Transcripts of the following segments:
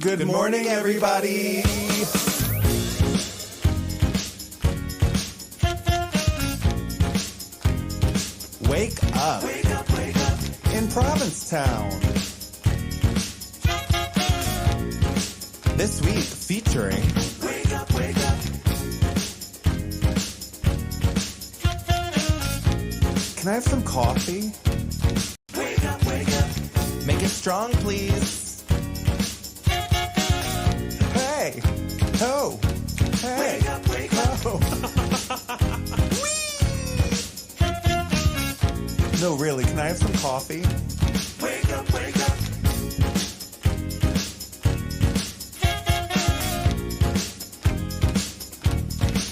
Good morning, everybody. Wake up. Wake up, wake up. In Provincetown. This week featuring Wake Up, Wake Up. Can I have some coffee? Wake up, wake up. Make it strong, please. Hey. Ho. Hey. Wake up, wake up. No, really, can I have some coffee? Wake up, wake up.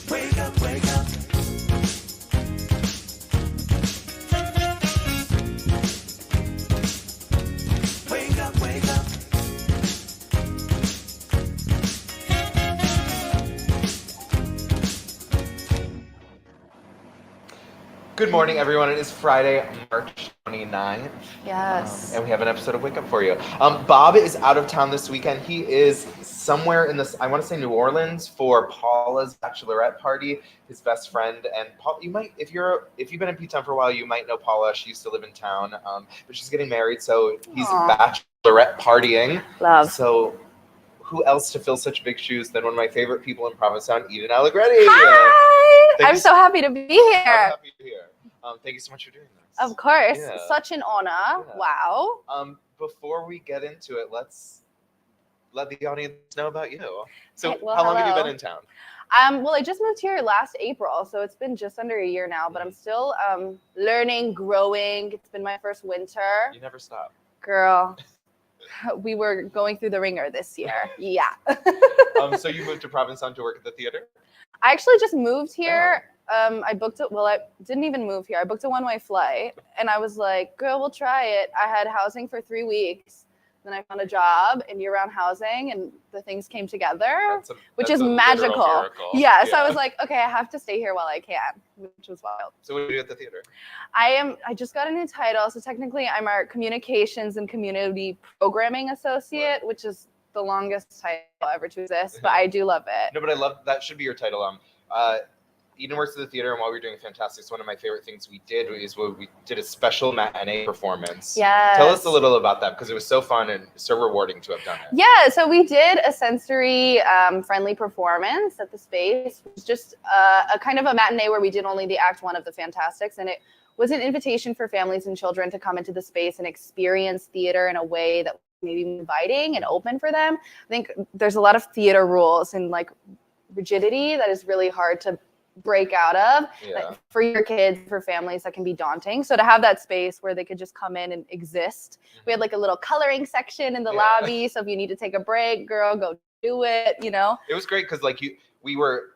Wake up, wake up. Wake up, wake up. Good morning, everyone. It is Friday, March 29th. Yes. And we have an episode of Wake Up for you. Bob is out of town this weekend. He is somewhere in this, I want to say New Orleans, for Paula's bachelorette party. His best friend, and Paul, you might, if you've been in P-Town for a while, you might know Paula. She used to live in town, but she's getting married, so he's bachelorette partying. Love. So who else to fill such big shoes than one of my favorite people in Provincetown, Eden Allegretti. Hi! I'm so happy to be here. I'm happy you're here. Thank you so much for doing this. Of course. Yeah. Such an honor. Yeah. Wow. Before we get into it, let's let the audience know about you. So Okay, well, how long have you hello. been in town? Well, I just moved here last April, so it's been just under a year now, but I'm still learning, growing. It's been my first winter. You never stop. Girl, we were going through the ringer this year. Yeah. So you moved to Provincetown to work at the theater? I actually just moved here. I didn't even move here. I booked a one-way flight, and I was like, girl, we'll try it. I had housing for 3 weeks. Then I found a job in year-round housing, and the things came together, which is magical. Yeah, so I was like, okay, I have to stay here while I can, which was wild. So what do you do at the theater? I just got a new title, so technically I'm our communications and community programming associate, which is the longest title ever to exist, but I do love it. No, but I love that. Should be your title. Eden works at the theater, and while we were doing Fantastics, one of my favorite things we did is we did a special matinee performance. Yes. Tell us a little about that, because it was so fun and so rewarding to have done it. Yeah, so we did a sensory friendly performance at the space. It was just a kind of a matinee where we did only the act one of the Fantastics, and it was an invitation for families and children to come into the space and experience theater in a way that was maybe inviting and open for them. I think there's a lot of theater rules and like rigidity that is really hard to break out of. Yeah. For your kids, for families, that can be daunting. So to have that space where they could just come in and exist. We had like a little coloring section in the lobby, so if you need to take a break, girl, go do it, you know. It was great because we were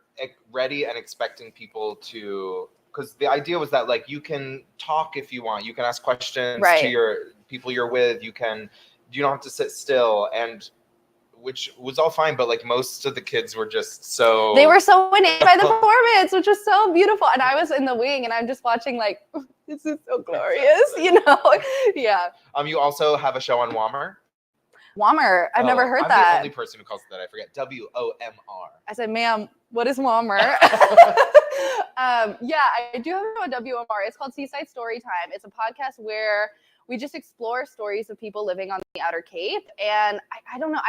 ready and expecting people to, because the idea was that like you can talk if you want, you can ask questions to your people you're with, you don't have to sit still, and which was all fine, but like most of the kids were just so... They were so enamored by the performance, which was so beautiful. And I was in the wing and I'm just watching like, this is so glorious, you know? Yeah. You also have a show on WOMR? WOMR, I've never heard I'm that. I'm the only person who calls it that, I forget. WOMR. I said, ma'am, what is WOMR? Yeah, I do have a WOMR. It's called Seaside Storytime. It's a podcast where we just explore stories of people living on the Outer Cape. And I don't know,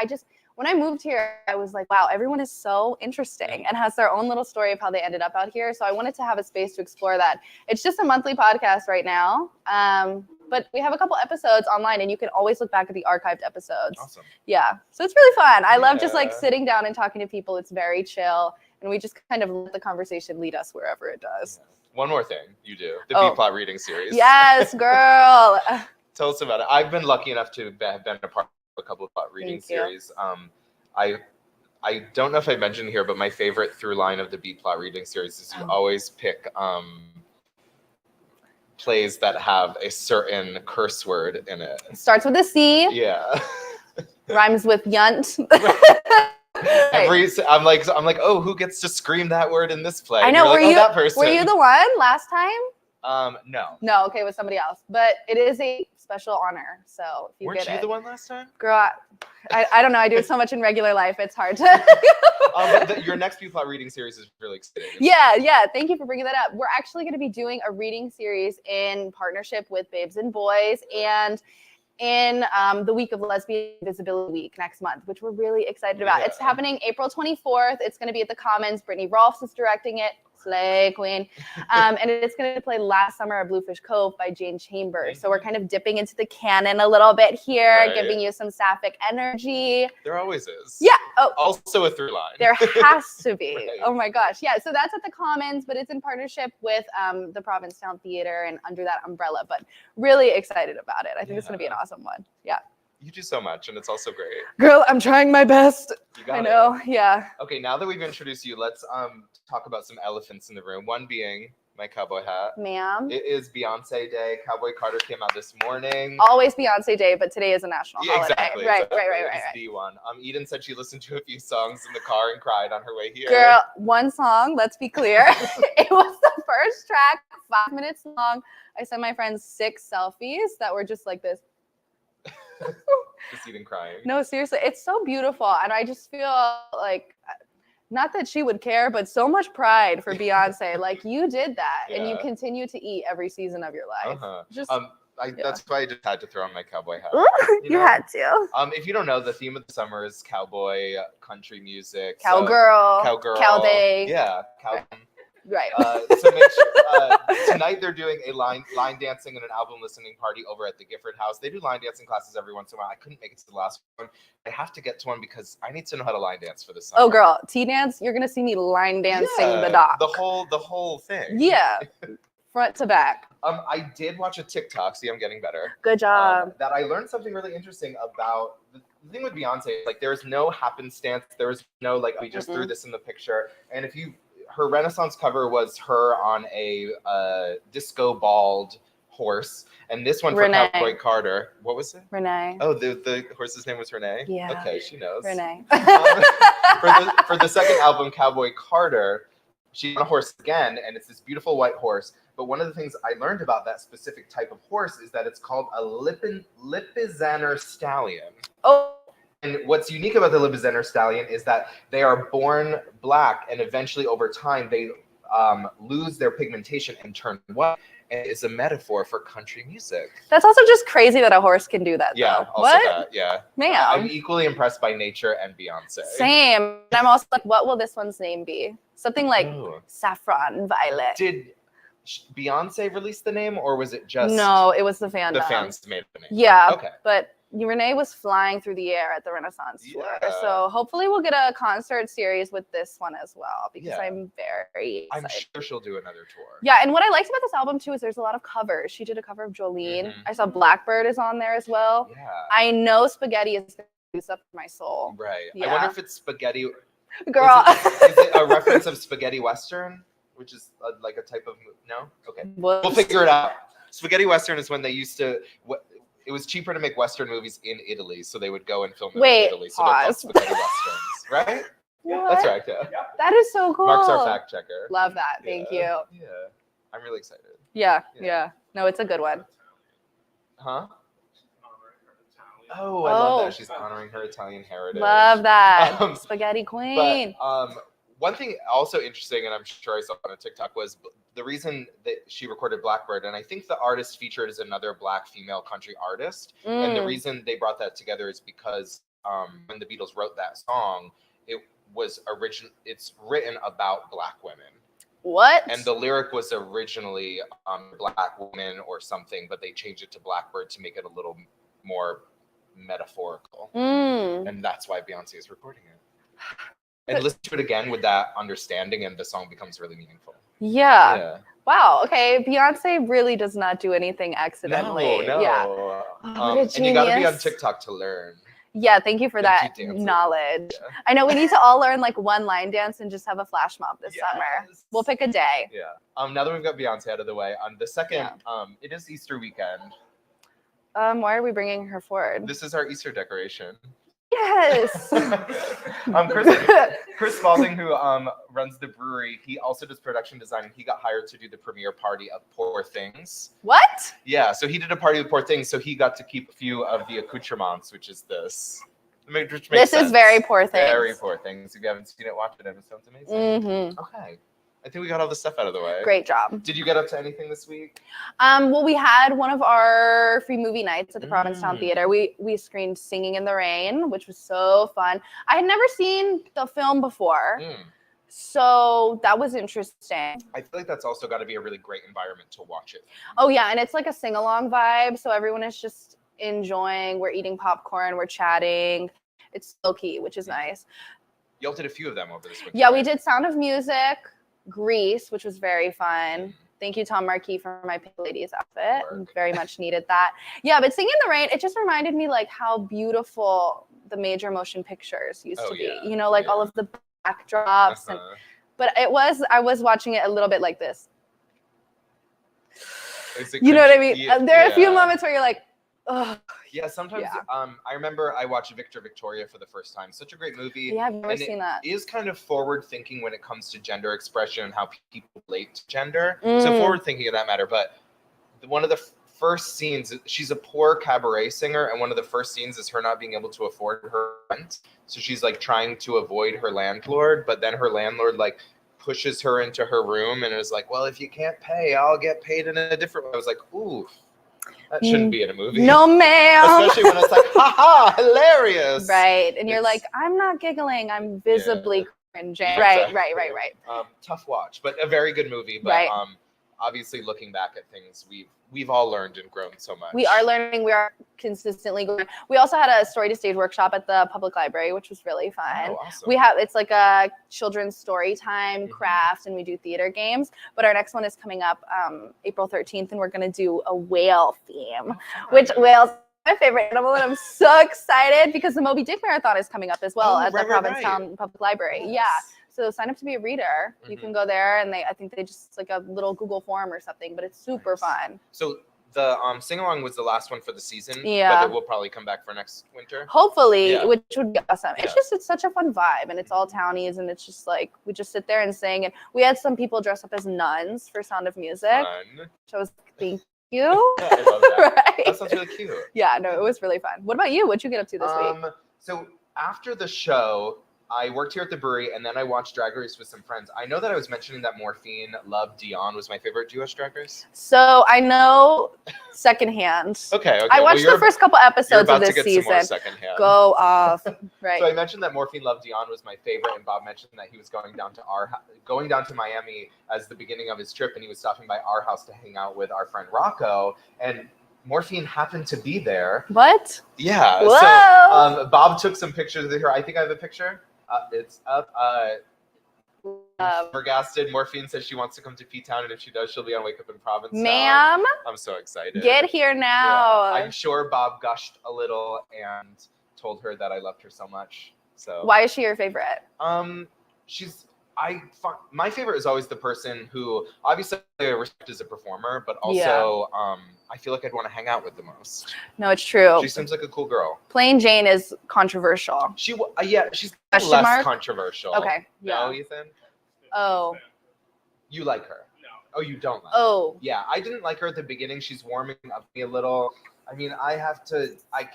when I moved here, I was like, wow, everyone is so interesting and has their own little story of how they ended up out here. So I wanted to have a space to explore that. It's just a monthly podcast right now. But we have a couple episodes online, and you can always look back at the archived episodes. Awesome. Yeah. So it's really fun. I love just like sitting down and talking to people. It's very chill. And we just kind of let the conversation lead us wherever it does. One more thing you do, the B-Plot reading series. Yes, girl. Tell us about it. I've been lucky enough to have been a part a couple of plot reading series. I don't know if I mentioned here, but my favorite through line of the B-Plot reading series is you always pick plays that have a certain curse word in it. Starts with a C. Yeah. Rhymes with yunt. I'm like, oh, who gets to scream that word in this play? I know. Like, that person. Were you the one last time? No. No, okay, it was somebody else. But it is a special honor. So if you Weren't get you it, the one last time? girl, I don't know. I do it so much in regular life. It's hard to. But your next P-Plot reading series is really exciting. Yeah. Thank you for bringing that up. We're actually going to be doing a reading series in partnership with Babes and Boys and in the week of Lesbian Visibility Week next month, which we're really excited about. Yeah. It's happening April 24th. It's going to be at the Commons. Brittany Rolfs is directing it. Slay Queen. And it's going to play Last Summer at Bluefish Cove by Jane Chambers. So we're kind of dipping into the canon a little bit here, Right. giving you some sapphic energy. There always is. Yeah. Oh, Also a through line. there has to be. Right. Oh my gosh. Yeah. So that's at the Commons, but it's in partnership with the Provincetown Theater and under that umbrella. But really excited about it. I think it's going to be an awesome one. Yeah. You do so much, and it's also great. Girl, I'm trying my best. You got I know. it. Yeah. Okay, now that we've introduced you, let's talk about some elephants in the room. One being my cowboy hat. Ma'am. It is Beyoncé Day. Cowboy Carter came out this morning. Always Beyonce Day, but today is a national holiday. Exactly. Right. It's the one. Eden said she listened to a few songs in the car and cried on her way here. Girl, one song, let's be clear. It was the first track, 5 minutes long. I sent my friends 6 selfies that were just like this. Just Eden crying. No, seriously, it's so beautiful. And I just feel like, not that she would care, but so much pride for Beyonce. Like, you did that, and you Yeah. continue to eat every season of your life. Just, That's why I just had to throw on my cowboy hat. you know? had to. If you don't know, the theme of the summer is cowboy country music. Cowgirl. Cowgirl. Cow day. Yeah. Cow. Right. So make sure, tonight they're doing a line dancing and an album listening party over at the Gifford House. They do line dancing classes every once in a while. I couldn't make it to the last one. I have to get to one because I need to know how to line dance for this summer. Oh, girl, T-dance, you're going to see me line dancing the dock. The whole thing. Yeah. Front to back. I did watch a TikTok. See, I'm getting better. Good job. That I learned something really interesting about the thing with Beyonce. Like, there is no happenstance. There is no, like, we just threw this in the picture. And her Renaissance cover was her on a disco balled horse, and this one for Renee. Cowboy Carter. What was it? Renee. Oh, the horse's name was Renee. Yeah. Okay, she knows. Renee. For the second album, Cowboy Carter, she's on a horse again, and it's this beautiful white horse. But one of the things I learned about that specific type of horse is that it's called a Lipizzaner stallion. Oh. And what's unique about the Lipizzaner stallion is that they are born black, and eventually over time they lose their pigmentation and turn white. And it's a metaphor for country music. That's also just crazy that a horse can do that, Yeah, though. also What? that, yeah. Ma'am. I'm equally impressed by nature and Beyonce. Same. And I'm also like, what will this one's name be? Something like Ooh. Saffron Violet. Did Beyonce release the name, or was it just No, it was the fandom. the fans made the name? Yeah. Okay. But Renee was flying through the air at the Renaissance tour. Yeah. So hopefully we'll get a concert series with this one as well, because Yeah. I'm very I'm excited. sure she'll do another tour. Yeah, and what I liked about this album too is there's a lot of covers. She did a cover of Jolene. Mhm. I saw Blackbird is on there as well. Yeah. I know Spaghetti is going to use up my soul. Right. Yeah. I wonder if it's spaghetti. Girl. Is it a reference of spaghetti western, which is like a type of no? Okay. We'll figure it out. Spaghetti western is when they used to. It was cheaper to make western movies in Italy, so they would go and film them Wait, in Italy. So they're called pause. spaghetti westerns, right? What? That's right. Yeah. That is so cool. Mark's our fact checker. Love that. Thank you. Yeah. I'm really excited. Yeah. No, it's a good one. Huh? Oh, I love Oh. that. She's honoring her Italian heritage. Love that. Um, Spaghetti Queen. But one thing also interesting, and I'm sure I saw on a TikTok, was the reason that she recorded Blackbird, and I think the artist featured is another Black female country artist. And the Mm. reason they brought that together is because when the Beatles wrote that song, it's written about Black women. What? And the lyric was originally Black woman or something, but they changed it to Blackbird to make it a little more metaphorical. And that's why Beyonce is recording it. And listen to it again with that understanding, and the song becomes really meaningful. Yeah. Wow. Okay. Beyonce really does not do anything accidentally. No. Yeah. what a And you got to be on genius. TikTok to learn. Yeah. Thank you for And that keep dancing. knowledge. Yeah. I know we need to all learn like one line dance and just have a flash mob this summer. Yes. We'll pick a day. Yeah. Now that we've got Beyonce out of the way, on the second, it is Easter weekend. Why are we bringing her forward? This is our Easter decoration. Yes. Chris Spalding, who runs the brewery, he also does production design. He got hired to do the premiere party of Poor Things. What? Yeah, so he did a party of Poor Things, so he got to keep a few of the accoutrements, which is this. Which makes sense. Is very Poor Things. Very Poor Things. If you haven't seen it, watch it. It sounds amazing. Mm-hmm. Okay. I think we got all the stuff out of the way. Great job. Did you get up to anything this week? Well, we had one of our free movie nights at the Provincetown Theater. We screened Singing in the Rain, which was so fun. I had never seen the film before, so that was interesting. I feel like that's also got to be a really great environment to watch it. Oh, yeah, and it's like a sing-along vibe, so everyone is just enjoying. We're eating popcorn, we're chatting. It's low-key, which is nice. Y'all did a few of them over this weekend. Yeah, we did Sound of Music, Grease, which was very fun. Thank you, Tom Marquis, for my Pink Ladies outfit. Very much needed that. Yeah, but Singing in the Rain, it just reminded me like how beautiful the major motion pictures used to be. Yeah. You know, like all of the backdrops. But I was watching it a little bit like this. You know what I mean? There are a few moments where you're like, oh. Yeah, sometimes I remember I watched Victor Victoria for the first time. Such a great movie. Yeah, I've never seen that. It is kind of forward thinking when it comes to gender expression and how people relate to gender. So forward thinking in that matter. But one of the first scenes, she's a poor cabaret singer, and one of the first scenes is her not being able to afford her rent. So she's like trying to avoid her landlord, but then her landlord like pushes her into her room and is like, well, if you can't pay, I'll get paid in a different way. I was like, ooh. That shouldn't be in a movie. No, ma'am. Especially when it's like, haha, hilarious. Right. And you're like, I'm not giggling. I'm visibly cringing. Right. Tough watch, but a very good movie. But obviously looking back at things, we've all learned and grown so much. We are learning. We are consistently growing. We also had a story to stage workshop at the public library, which was really fun. Oh, awesome. It's like a children's story time craft, and we do theater games. But our next one is coming up April 13th, and we're going to do a whale theme, which whales are my favorite animal, and I'm so excited because the Moby Dick Marathon is coming up as well at the Provincetown Public Library. Yes. Yeah. So sign up to be a reader. You can go there, and I think they just, it's like a little Google form or something, but it's super fun. So the sing-along was the last one for the season. Yeah. But it will probably come back for next winter. Hopefully, which would be awesome. It's such a fun vibe, and it's all townies, and it's just like, we just sit there and sing. And we had some people dress up as nuns for Sound of Music. Fun. Which I was like, thank you. I love that. Right? That sounds really cute. Yeah, no, it was really fun. What about you? What'd you get up to this week? So after the show, I worked here at the brewery, and then I watched Drag Race with some friends. I know that I was mentioning that Morphine Love Dion was my favorite. Do you watch Drag Race? So I know secondhand. Okay. I watched the first couple episodes of this season. Some more secondhand. Go off. Right. So I mentioned that Morphine Love Dion was my favorite, and Bob mentioned that he was going down to Miami as the beginning of his trip, and he was stopping by our house to hang out with our friend Rocco, and Morphine happened to be there. What? Yeah. Whoa. So Bob took some pictures of her. I think I have a picture. It's up. Flabbergasted. Morphine says she wants to come to P-Town, and if she does, she'll be on Wake Up in Provincetown. Ma'am. I'm so excited. Get here now. Yeah. I'm sure Bob gushed a little and told her that I loved her so much. So why is she your favorite? My favorite is always the person who obviously I respect as a performer, but also I feel like I'd want to hang out with the most. No, it's true. She seems like a cool girl. Plain Jane is controversial. She's Question less mark? Controversial. Okay. No, Ethan? Oh. You like her? No. Oh, you don't like her? Yeah, I didn't like her at the beginning. She's warming up me a little. I mean, I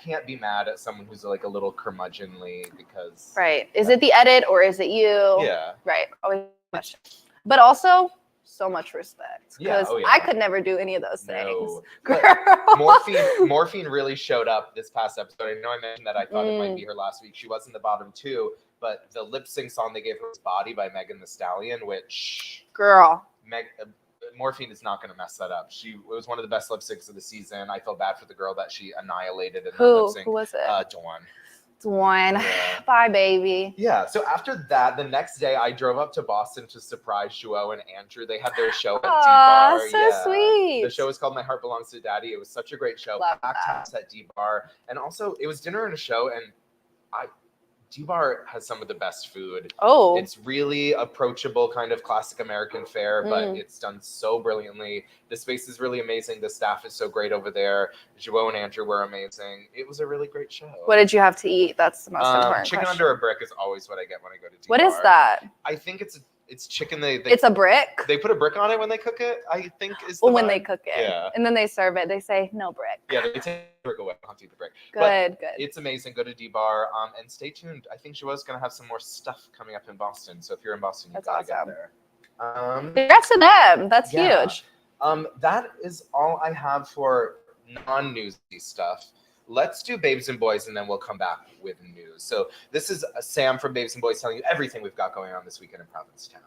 can't be mad at someone who's like a little curmudgeonly because. Right. Is it the edit or is it you? Yeah. Right. Always question. But also, so much respect. Yeah. Because I could never do any of those things. No. Morphine really showed up this past episode. I know I mentioned that I thought it might be her last week. She was in the bottom two, but the lip sync song they gave her was Body by Megan Thee Stallion, which. Girl. Morphine is not going to mess that up. It was one of the best lip syncs of the season. I feel bad for the girl that she annihilated in the lip sync. Who was it? Dawn. Yeah. Bye, baby. Yeah. So after that, the next day, I drove up to Boston to surprise Joelle and Andrew. They had their show at D-Bar. So sweet. The show was called My Heart Belongs to Daddy. It was such a great show. Packed house at D-Bar. And also, it was dinner and a show, and D-Bar has some of the best food. Oh. It's really approachable, kind of classic American fare, but it's done so brilliantly. The space is really amazing. The staff is so great over there. Joe and Andrew were amazing. It was a really great show. What did you have to eat? That's the most important chicken question. under a brick is always what I get when I go to D-Bar. What is that? I think it's chicken. It's a brick? They put a brick on it when they cook it, I think is the when vibe. they cook it. Yeah. And then they serve it. They say, no brick. Yeah, they take the brick away. I'll have to eat the brick. Good. It's amazing. Go to D-Bar. And stay tuned. I think Joe's going to have some more stuff coming up in Boston. So if you're in Boston, you got to get there. Congrats to them. That's huge. That is all I have for non-newsy stuff. Let's do Babes and Boys, and then we'll come back with news. So this is Sam from Babes and Boys telling you everything we've got going on this weekend in Provincetown.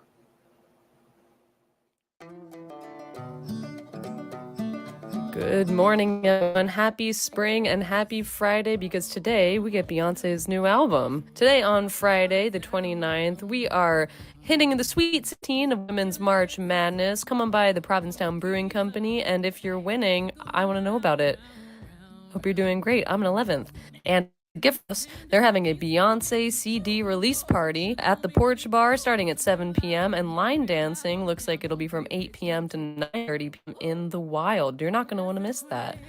Good morning, everyone. Happy spring and happy Friday, because today we get Beyonce's new album. Today on Friday, the 29th, we are hitting the Sweet 16 of Women's March Madness. Come on by the Provincetown Brewing Company, and if you're winning, I want to know about it. Hope you're doing great. I'm an 11th. And gift us, they're having a Beyoncé CD release party at the Porch Bar starting at 7 p.m. and line dancing looks like it'll be from 8 p.m. to 9:30 p.m. in the wild. You're not going to want to miss that.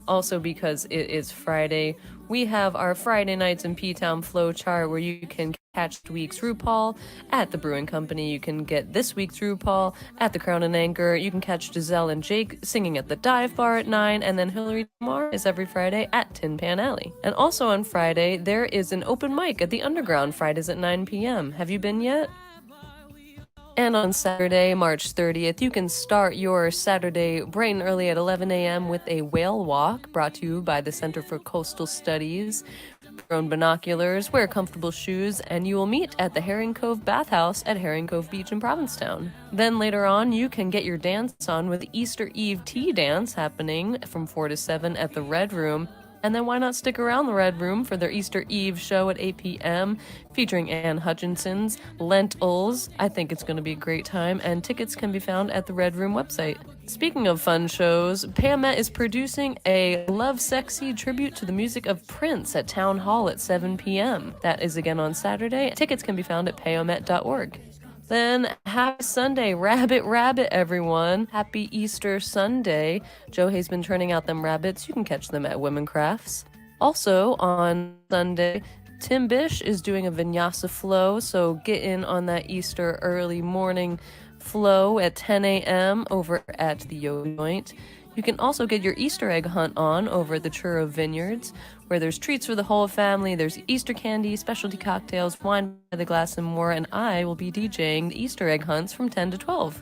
Also, because it is Friday, we have our Friday nights in P-Town flow chart where you can catch the week's RuPaul at the Brewing Company. You can get this week's RuPaul at the Crown and Anchor. You can catch Giselle and Jake singing at the Dive Bar at 9. And then Hillary Tamar is every Friday at Tin Pan Alley. And also on Friday, there is an open mic at the Underground, Fridays at 9 p.m. Have you been yet? And on Saturday, March 30th, you can start your Saturday bright and early at 11 a.m. with a whale walk brought to you by the Center for Coastal Studies. Your own binoculars, wear comfortable shoes, and you will meet at the Herring Cove Bathhouse at Herring Cove Beach in Provincetown. Then later on, you can get your dance on with Easter Eve Tea Dance happening from 4 to 7 at the Red Room. And then why not stick around the Red Room for their Easter Eve show at 8 p.m. featuring Hutchinson's Lentils. I think it's going to be a great time, and tickets can be found at the Red Room website. Speaking of fun shows, Payamette is producing a Love Sexy tribute to the music of Prince at Town Hall at 7 p.m. That is again on Saturday. Tickets can be found at payamette.org. Then happy Sunday, rabbit, everyone. Happy Easter Sunday. Joe has been turning out them rabbits. You can catch them at Women Crafts. Also on Sunday, Tim Bish is doing a vinyasa flow, so get in on that Easter early morning flow at 10 a.m. over at the Yo Joint. You can also get your Easter egg hunt on over at the Churro Vineyards, where there's treats for the whole family, there's Easter candy, specialty cocktails, wine by the glass, and more, and I will be DJing the Easter egg hunts from 10 to 12.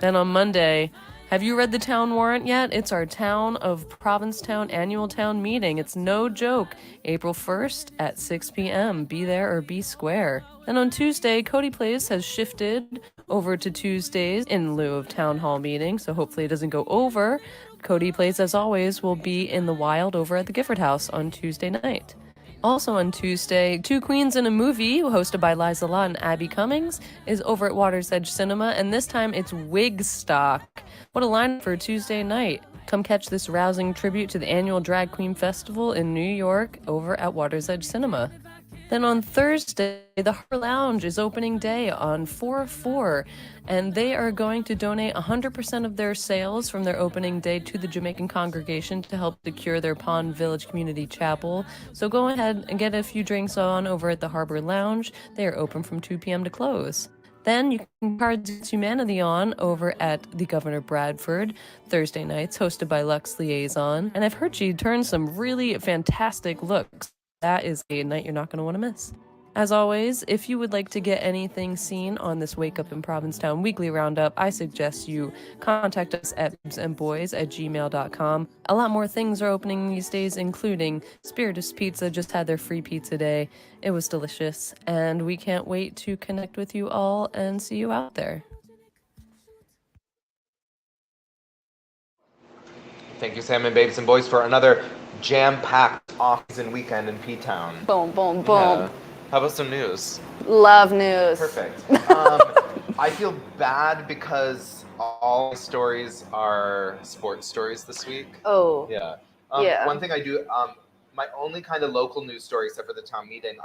Then on Monday, have you read the town warrant yet? It's our Town of Provincetown annual town meeting. It's no joke. April 1st at 6 p.m. Be there or be square. And on Tuesday, Cody Place has shifted over to Tuesdays in lieu of town hall meeting, so hopefully it doesn't go over. Cody Place, as always, will be in the wild over at the Gifford House on Tuesday night. Also on Tuesday, Two Queens in a Movie, hosted by Liza Lott and Abby Cummings, is over at Water's Edge Cinema, and this time it's Wigstock. What a lineup for a Tuesday night. Come catch this rousing tribute to the annual Drag Queen Festival in New York over at Water's Edge Cinema. Then on Thursday, the Harbor Lounge is opening day on 4/4, and they are going to donate 100% of their sales from their opening day to the Jamaican congregation to help secure their Pond Village Community Chapel. So go ahead and get a few drinks on over at the Harbor Lounge. They are open from 2 p.m. to close. Then you can Cards Against Humanity on over at the Governor Bradford Thursday nights, hosted by Lux Liaison. And I've heard she turns some really fantastic looks. That is a night you're not going to want to miss. As always, if you would like to get anything seen on this Wake Up in Provincetown weekly roundup, I suggest you contact us at babesandboys@gmail.com. A lot more things are opening these days, including Spiritus Pizza just had their free pizza day. It was delicious, and we can't wait to connect with you all and see you out there. Thank you, Sam and Babes and Boys, for another jam-packed off-season weekend in P-Town. Boom, boom, boom. Yeah. How about some news? Love news. Perfect. I feel bad because all my stories are sports stories this week. Oh. Yeah. Yeah. One thing I do, my only kind of local news story, except for the town meeting,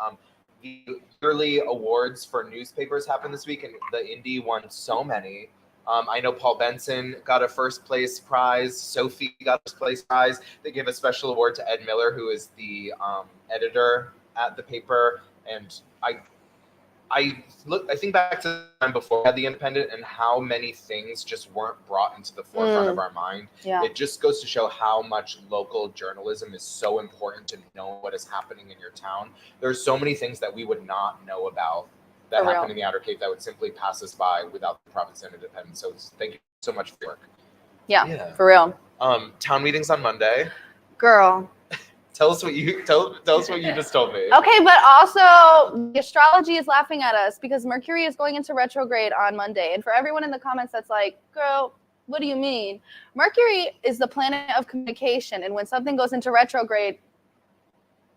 the yearly awards for newspapers happened this week, and the Indy won so many. I know Paul Benson got a first place prize. Sophie got a first place prize. They gave a special award to Ed Miller, who is the editor at the paper. And I think back to the time before we had the Independent and how many things just weren't brought into the forefront of our mind. Yeah. It just goes to show how much local journalism is so important to know what is happening in your town. There's so many things that we would not know about that For happen real. in the Outer Cape that would simply pass us by without the Provincetown Independent. So thank you so much for your work. Yeah, for real. Town meetings on Monday. Girl. Tell us what you just told me. Okay, but also the astrology is laughing at us because Mercury is going into retrograde on Monday. And for everyone in the comments that's like, girl, what do you mean? Mercury is the planet of communication. And when something goes into retrograde,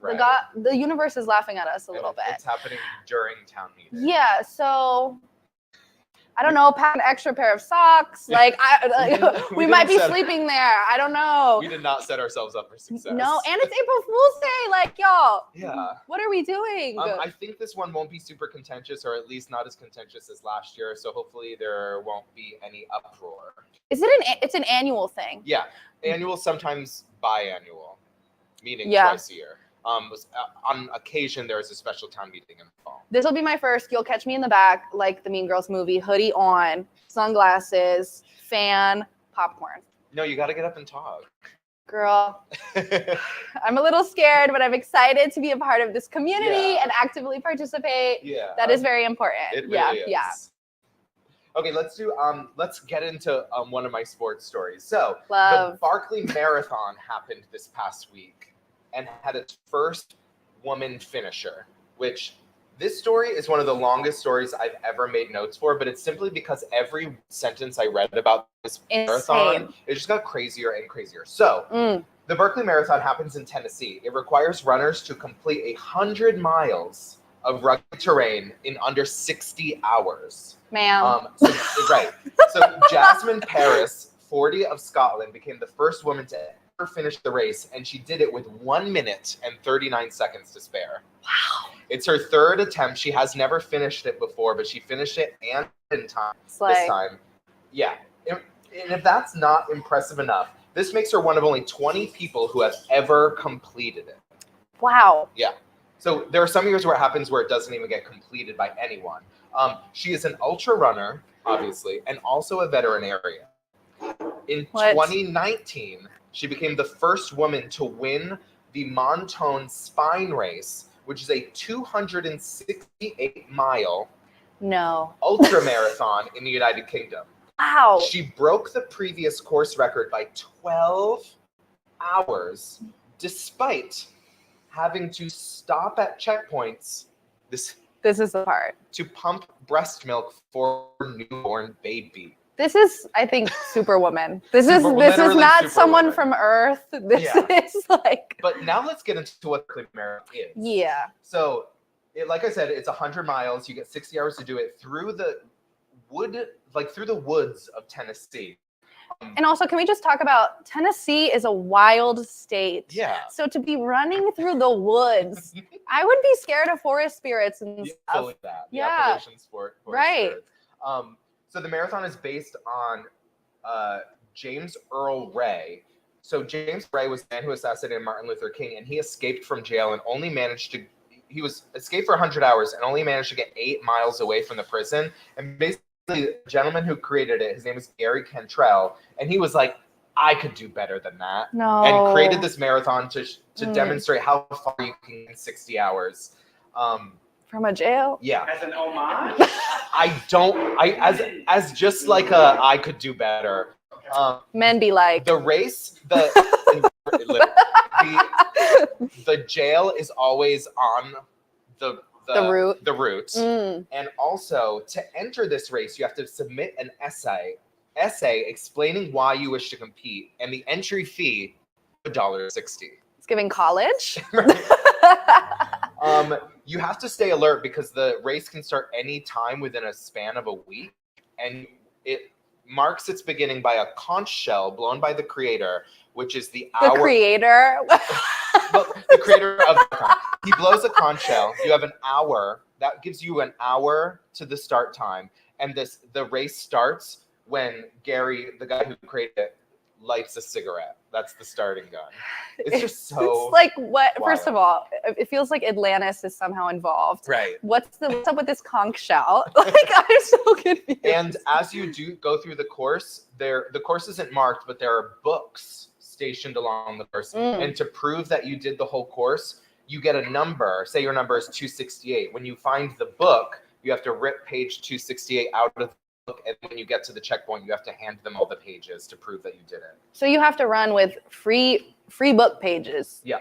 Right. the universe is laughing at us a little bit. It's happening during town meeting. Yeah, so I don't know, pack an extra pair of socks. Like, we might be sleeping there. I don't know. We did not set ourselves up for success. No, and it's April Fool's Day. Like, y'all, Yeah. what are we doing? I think this one won't be super contentious, or at least not as contentious as last year. So hopefully there won't be any uproar. It's an annual thing? Yeah, annual, sometimes biannual, meaning Yeah. twice a year. On occasion, there is a special town meeting in the fall. This will be my first. You'll catch me in the back, like the Mean Girls movie, hoodie on, sunglasses, fan, popcorn. No, you got to get up and talk. Girl, I'm a little scared, but I'm excited to be a part of this community Yeah. and actively participate. Yeah, That is very important. It really is. Yeah. Okay, let's get into one of my sports stories. So Love. the Barkley Marathon happened this past week and had its first woman finisher, which this story is one of the longest stories I've ever made notes for, but it's simply because every sentence I read about this marathon, it just got crazier and crazier. So the Berkeley Marathon happens in Tennessee. It requires runners to complete 100 miles of rugged terrain in under 60 hours. Ma'am. Right. So Jasmine Paris, 40 of Scotland, became the first woman to ever finish the race, and she did it with 1 minute and 39 seconds to spare. Wow. It's her third attempt. She has never finished it before, but she finished it and in time this time. Yeah. And if that's not impressive enough, this makes her one of only 20 people who have ever completed it. Wow. Yeah. So there are some years where it happens where it doesn't even get completed by anyone. She is an ultra runner, obviously, and also a veterinarian. In 2019, she became the first woman to win the Montone Spine Race, which is a 268-mile ultra marathon in the United Kingdom. Wow. She broke the previous course record by 12 hours, despite having to stop at checkpoints. This is the part. To pump breast milk for her newborn baby. This is, I think, Superwoman. This is not someone from Earth. This is like. But now let's get into what the marathon is. Yeah. So, like I said, it's 100 miles. You get 60 hours to do it through the woods of Tennessee. And also, can we just talk about Tennessee is a wild state. Yeah. So to be running through the woods, I would be scared of forest spirits and stuff. Fully that. The Yeah. Appalachian forest Right. spirits. So the marathon is based on James Earl Ray. So James Ray was the man who assassinated Martin Luther King, and he escaped from jail and only managed to. He was escaped for 100 hours and only managed to get 8 miles away from the prison. And basically, the gentleman who created it, his name is Gary Cantrell, and he was like, I could do better than that. No. And created this marathon to demonstrate how far you can get in 60 hours. From a jail? Yeah. As an homage? As just like I could do better. Men be like. The race, the jail is always on the route. And also, to enter this race, you have to submit an essay explaining why you wish to compete, and the entry fee $1.60. It's giving college. You have to stay alert because the race can start any time within a span of a week, and it marks its beginning by a conch shell blown by the creator, which is the hour. The creator. Well, The creator of the conch. He blows a conch shell. You have an hour. That gives you an hour to the start time. And the race starts when Gary, the guy who created it, lights a cigarette. That's the starting gun. It's just so It's like what? wild. First of all, it feels like Atlantis is somehow involved. Right. What's up with this conch shell? Like, I'm so confused. And as you do go through the course, the course isn't marked, but there are books stationed along the course. And to prove that you did the whole course, you get a number. Say your number is 268. When you find the book, you have to rip page 268 out of the book, and when you get to the checkpoint, you have to hand them all the pages to prove that you did it. So you have to run with free book pages. Yeah.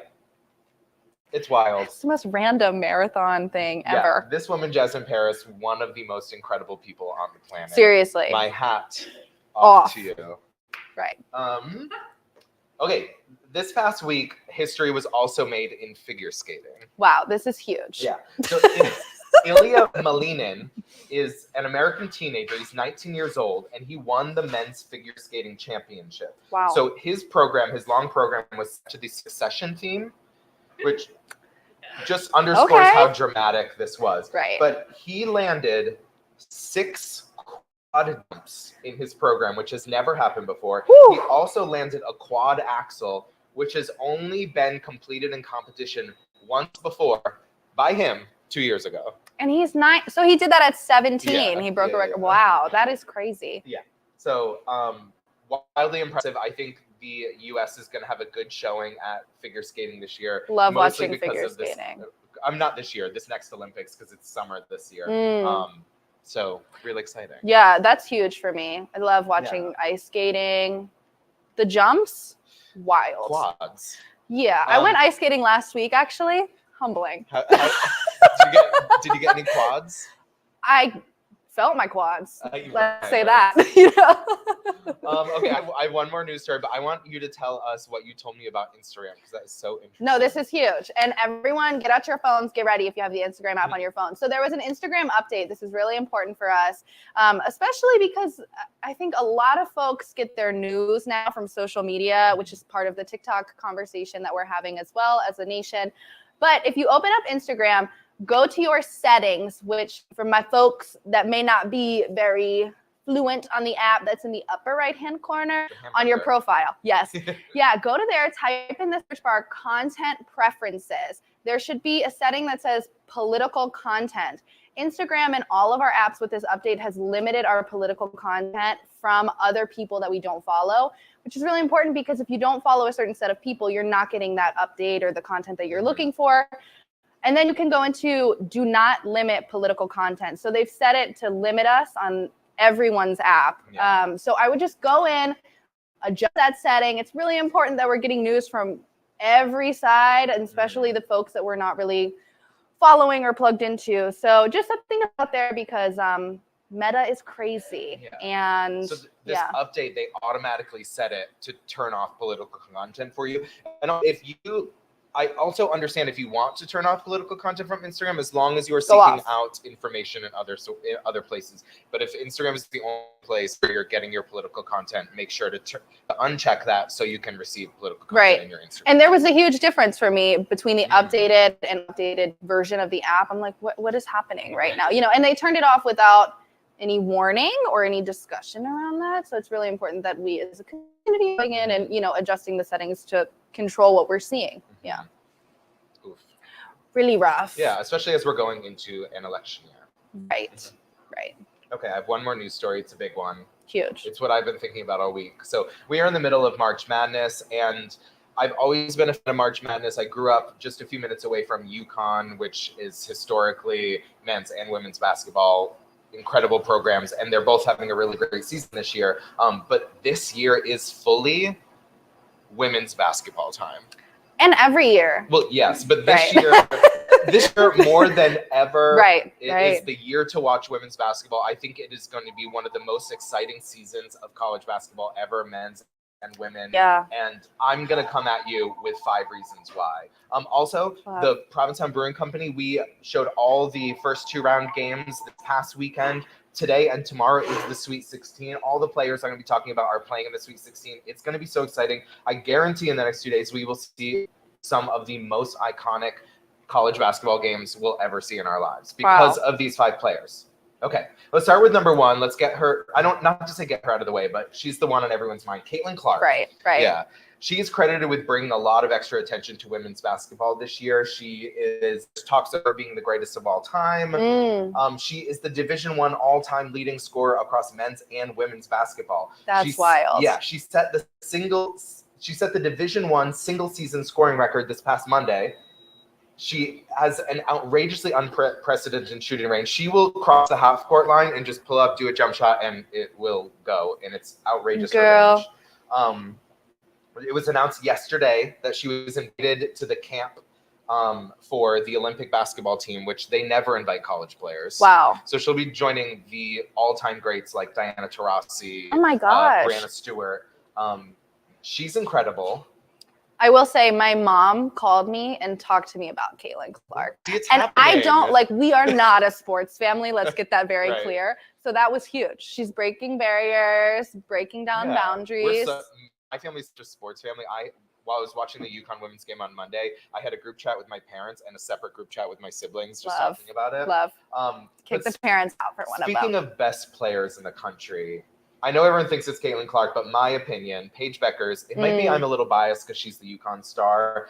It's wild. It's the most random marathon thing ever. Yeah. This woman, Jasmine Paris, one of the most incredible people on the planet. Seriously. My hat off to you. Right. Okay. This past week, history was also made in figure skating. Wow, this is huge. Yeah. So Ilya Malinin is an American teenager. He's 19 years old, and he won the men's figure skating championship. Wow. So his long program was to the Succession theme, which just underscores how dramatic this was. Right. But he landed 6 quad jumps in his program, which has never happened before. Whew. He also landed a quad axel, which has only been completed in competition once before by him 2 years ago. And he's 9. So he did that at 17. Yeah, He broke a record. yeah. Wow, that is crazy. Yeah. So wildly impressive. I think the U.S. is going to have a good showing at figure skating this year. Love mostly watching because figure of this- skating. I'm not this year. This next Olympics because it's summer this year. So really exciting. Yeah, that's huge for me. I love watching ice skating. The jumps, wild. Quads. Yeah, I went ice skating last week, actually. Humbling. Did you get any quads? I felt my quads. You Let's were say kind that. of. You know? Okay, I have one more news story, but I want you to tell us what you told me about Instagram because that is so interesting. No, this is huge. And everyone, get out your phones, get ready if you have the Instagram app on your phone. So there was an Instagram update. This is really important for us, especially because I think a lot of folks get their news now from social media, which is part of the TikTok conversation that we're having as well as a nation. But if you open up Instagram, go to your settings, which for my folks that may not be very fluent on the app, that's in the upper right-hand corner on your profile. Yes. Yeah, go to there, type in the search bar, content preferences. There should be a setting that says political content. Instagram and all of our apps with this update has limited our political content from other people that we don't follow, which is really important because if you don't follow a certain set of people, you're not getting that update or the content that you're looking for. And then you can go into do not limit political content. So they've set it to limit us on everyone's app. Yeah. So I would just go in, adjust that setting. It's really important that we're getting news from every side, and especially the folks that we're not really following or plugged into. So just something out there because Meta is crazy. Yeah. And so this update, they automatically set it to turn off political content for you. And I also understand if you want to turn off political content from Instagram, as long as you're seeking out information in other places. But if Instagram is the only place where you're getting your political content, make sure to uncheck that so you can receive political content in your Instagram. And there was a huge difference for me between the updated version of the app. I'm like, what is happening right now? You know, and they turned it off without any warning or any discussion around that. So it's really important that we as a community going in and, you know, adjusting the settings to control what we're seeing. Yeah. Oof. Really rough. Yeah, especially as we're going into an election year. Right. Right. Okay, I have one more news story. It's a big one. Huge. It's what I've been thinking about all week. So we are in the middle of March Madness, and I've always been a fan of March Madness. I grew up just a few minutes away from UConn, which is historically men's and women's basketball incredible programs, and they're both having a really great season this year. But this year is fully women's basketball time. And every year. Well, yes, but this year more than ever, is the year to watch women's basketball. I think it is going to be one of the most exciting seasons of college basketball ever, men's and women. Yeah. And I'm going to come at you with 5 reasons why. Also, the Provincetown Brewing Company, we showed all the first 2-round games this past weekend. Today and tomorrow is the Sweet 16. All the players I'm going to be talking about are playing in the Sweet 16. It's going to be so exciting. I guarantee in the next 2 days we will see some of the most iconic college basketball games we'll ever see in our lives because of these 5 players. Okay, let's start with number 1. Let's get her, not to say get her out of the way, but she's the one on everyone's mind, Caitlin Clark. Right. Yeah. She's credited with bringing a lot of extra attention to women's basketball this year. She talks of her being the greatest of all time. She is the Division I all-time leading scorer across men's and women's basketball. That's wild. Yeah, she set the Division I single season scoring record this past Monday. She has an outrageously unprecedented shooting range. She will cross the half-court line and just pull up, do a jump shot, and it will go. And it's outrageous. Girl. Range. It was announced yesterday that she was invited to the camp for the Olympic basketball team, which they never invite college players. Wow. So she'll be joining the all-time greats like Diana Taurasi. Oh my gosh. Brianna Stewart. She's incredible. I will say my mom called me and talked to me about Caitlin Clark. I don't we are not a sports family. Let's get that very clear. So that was huge. She's breaking barriers, breaking down boundaries. My family's just a sports family. While I was watching the UConn women's game on Monday, I had a group chat with my parents and a separate group chat with my siblings just talking about it. Love. Kick the parents out for one of them. Speaking of best players in the country, I know everyone thinks it's Caitlin Clark, but my opinion, Paige Beckers, it might be I'm a little biased because she's the UConn star.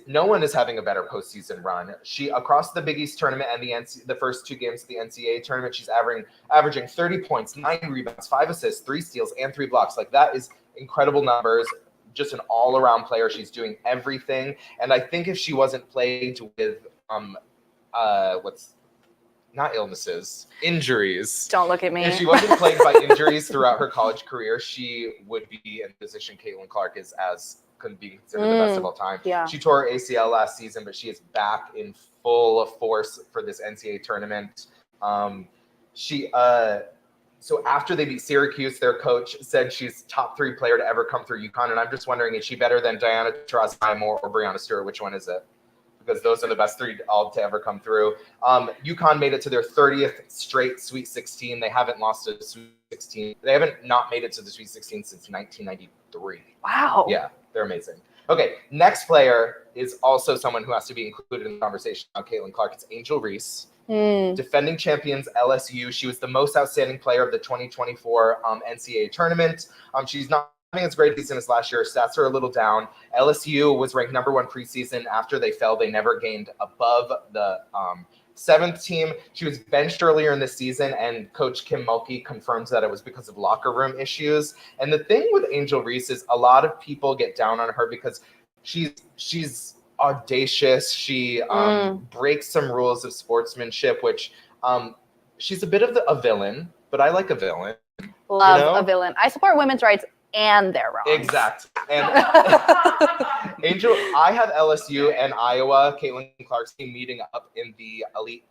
No one is having a better postseason run. She across the Big East tournament and the first 2 games of the NCAA tournament, she's averaging 30 points, 9 rebounds, 5 assists, 3 steals, and 3 blocks. Like that is incredible numbers. Just an all-around player. She's doing everything. And I think if she wasn't plagued with injuries. Don't look at me. If she wasn't plagued by injuries throughout her college career, she would be in the position Caitlin Clark is as could be considered the best of all time. Yeah. She tore her ACL last season, but she is back in full force for this NCAA tournament. So after they beat Syracuse, their coach said she's top 3 player to ever come through UConn, and I'm just wondering, is she better than Diana Taurasi or Brianna Stewart? Which one is it? Because those are the best 3 all to ever come through. UConn made it to their 30th straight Sweet 16. They haven't lost a Sweet 16. They haven't not made it to the Sweet 16 since 1993. Wow. Yeah, they're amazing. Okay, next player is also someone who has to be included in the conversation about Caitlin Clark. It's Angel Reese. Defending champions LSU. She was the most outstanding player of the 2024 NCAA tournament. She's not having as great a season as last year. Stats are a little down. LSU was ranked number 1 preseason. After they fell, they never gained above the 7th team. She was benched earlier in the season, and Coach Kim Mulkey confirms that it was because of locker room issues. And the thing with Angel Reese is a lot of people get down on her because she's audacious. She breaks some rules of sportsmanship, which she's a bit of a villain, but I like a villain. Love a villain. I support women's rights and their wrongs. Exact. And Angel, I have LSU and Iowa, Caitlin Clark's team meeting up in the Elite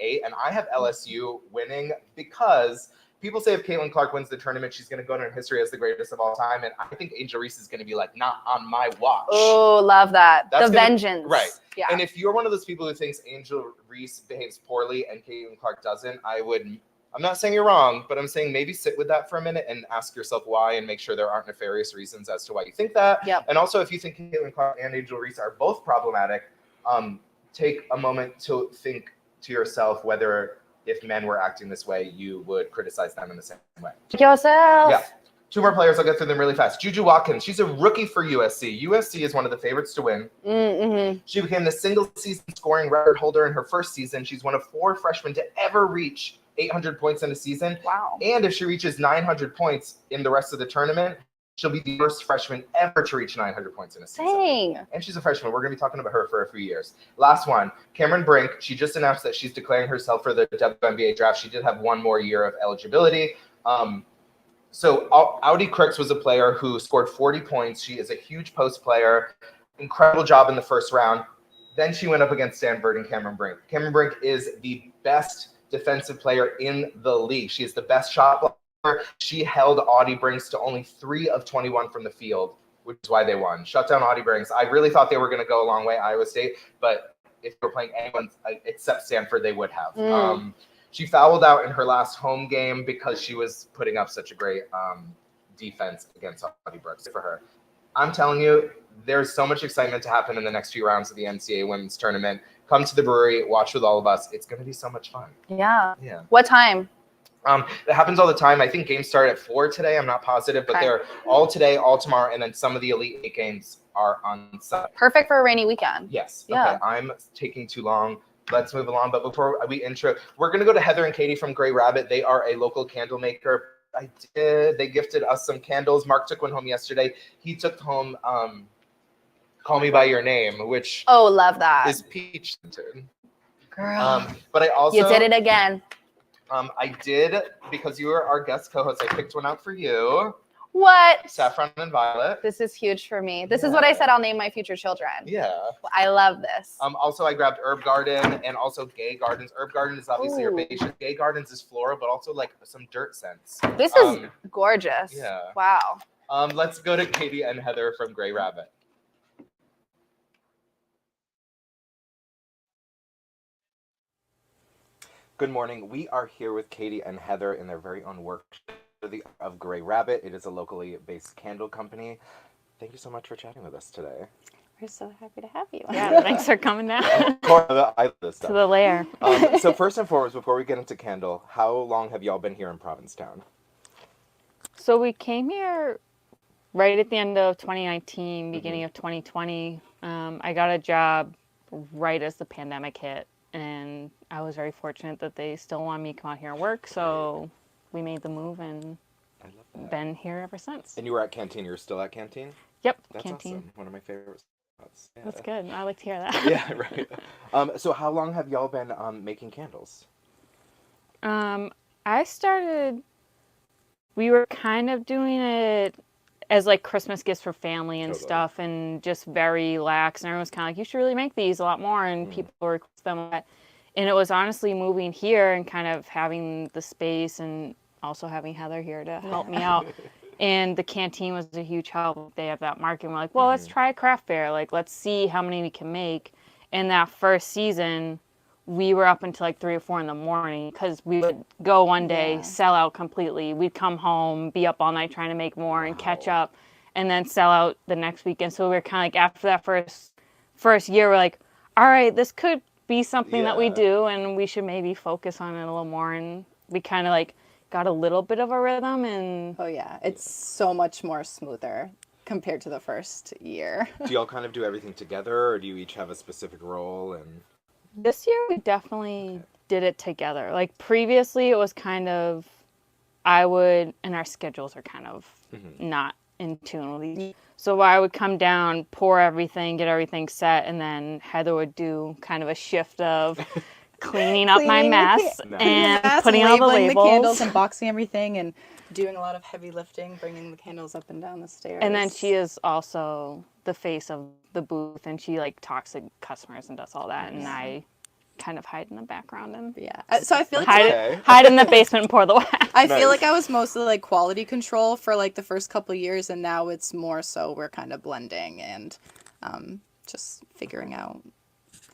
8, and I have LSU winning because people say if Caitlin Clark wins the tournament, she's going to go down in history as the greatest of all time, and I think Angel Reese is going to be like, not on my watch. Oh, love that. Vengeance. Right. Yeah. And if you're one of those people who thinks Angel Reese behaves poorly and Caitlin Clark doesn't, I'm not saying you're wrong, but I'm saying maybe sit with that for a minute and ask yourself why and make sure there aren't nefarious reasons as to why you think that. Yep. And also, if you think Caitlin Clark and Angel Reese are both problematic, take a moment to think to yourself whether if men were acting this way, you would criticize them in the same way. Yourself. Yeah. 2 more players. I'll get through them really fast. Juju Watkins. She's a rookie for USC. USC is one of the favorites to win. Mm-hmm. She became the single season scoring record holder in her first season. She's one of 4 freshmen to ever reach 800 points in a season. Wow. And if she reaches 900 points in the rest of the tournament, she'll be the first freshman ever to reach 900 points in a season. Dang. And she's a freshman. We're going to be talking about her for a few years. Last one, Cameron Brink. She just announced that she's declaring herself for the WNBA draft. She did have 1 more year of eligibility. So Audie Crooks was a player who scored 40 points. She is a huge post player. Incredible job in the first round. Then she went up against Stanford and Cameron Brink. Cameron Brink is the best defensive player in the league. She is the best shot blocker. She held Audie Brinks to only 3 of 21 from the field, which is why they won. Shut down Audie Brinks. I really thought they were going to go a long way, Iowa State, but if they were playing anyone except Stanford, they would have. She fouled out in her last home game because she was putting up such a great defense against Audie Brooks for her. I'm telling you, there's so much excitement to happen in the next few rounds of the NCAA Women's Tournament. Come to the brewery, watch with all of us. It's going to be so much fun. Yeah. Yeah. What time? It happens all the time. I think games start at 4 today. I'm not positive, but they're all today, all tomorrow, and then some of the Elite Eight games are on Sunday. Perfect for a rainy weekend. Yes. Yeah. Okay, I'm taking too long. Let's move along. But before we intro, we're going to go to Heather and Katie from Gray Rabbit. They are a local candle maker. They gifted us some candles. Mark took one home yesterday. He took home Call Me By Your Name, which love that. is peach scented. Girl. But I also... You did it again. I did, because you were our guest co-host, I picked one out for you. What? Saffron and Violet. This is huge for me. This is what I said I'll name my future children. Yeah. I love this. Also, I grabbed Herb Garden and also Gay Gardens. Herb Garden is obviously herbaceous. Gay Gardens is floral, but also like some dirt scents. This is gorgeous. Yeah. Wow. Let's go to Katie and Heather from Gray Rabbit. Good morning. We are here with Katie and Heather in their very own workshop of Gray Rabbit. It is a locally based candle company. Thank you so much for chatting with us today. We're so happy to have you. Yeah, thanks for coming down I love this stuff. to the lair. So first and foremost, before we get into candle, how long have y'all been here in Provincetown? So we came here right at the end of 2019, beginning of 2020. I got a job right as the pandemic hit, and I was very fortunate that they still wanted me to come out here and work, so we made the move and been here ever since. And you were at Canteen. You're still at Canteen? Yep, That's Canteen. awesome. One of my favorite spots. Yeah. That's good. I like to hear that. Yeah, right. So how long have y'all been making candles? I started, we were kind of doing it as like Christmas gifts for family and stuff, and just very lax, and everyone was kind of like, you should really make these a lot more, and people request them a lot. And it was honestly moving here and kind of having the space, and also having Heather here to help me out. And the Canteen was a huge help. They have that market, and we're like, well, let's try a craft fair. Like, let's see how many we can make. And that first season, we were up until like 3 or 4 in the morning, because we would go one day, sell out completely. We'd come home, be up all night trying to make more and catch up, and then sell out the next weekend. So we were kind of like, after that first year, we're like, all right, this could be something that we do, and we should maybe focus on it a little more. And we kind of like got a little bit of a rhythm. And it's so much more smoother compared to the first year. Do y'all kind of do everything together, or do you each have a specific role? And this year we definitely did it together. Like previously it was kind of, and our schedules are kind of not in tune with each. So I would come down, pour everything, get everything set, and then Heather would do kind of a shift of cleaning up my mess and putting all the labels. The candles, unboxing everything, and doing a lot of heavy lifting, bringing the candles up and down the stairs. And then she is also the face of the booth, and she like talks to customers and does all that, and I kind of hide in the background and so I feel like hide in the basement and pour the wax. I feel like I was mostly like quality control for like the first couple of years, and now it's more so we're kind of blending and just figuring out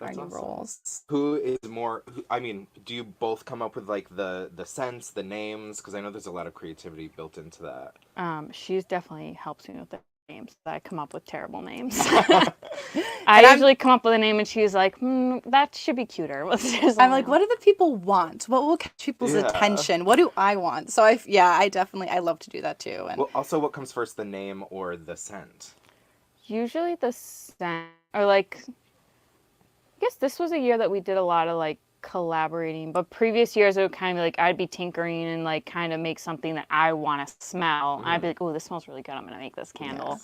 our new roles. Who is more? I mean, do you both come up with like the scents, the names? Because I know there's a lot of creativity built into that. She's definitely helps me with the names. I come up with terrible names. I usually come up with a name, and she's like, that should be cuter. I'm like, what do the people want? What will catch people's attention? What do I want? So I love to do that too. And well, also, what comes first, the name or the scent? Usually the scent, or like, I guess this was a year that we did a lot of like collaborating, but previous years it would kind of like I'd be tinkering and like kind of make something that I want to smell. I'd be like, oh, this smells really good, I'm gonna make this candle.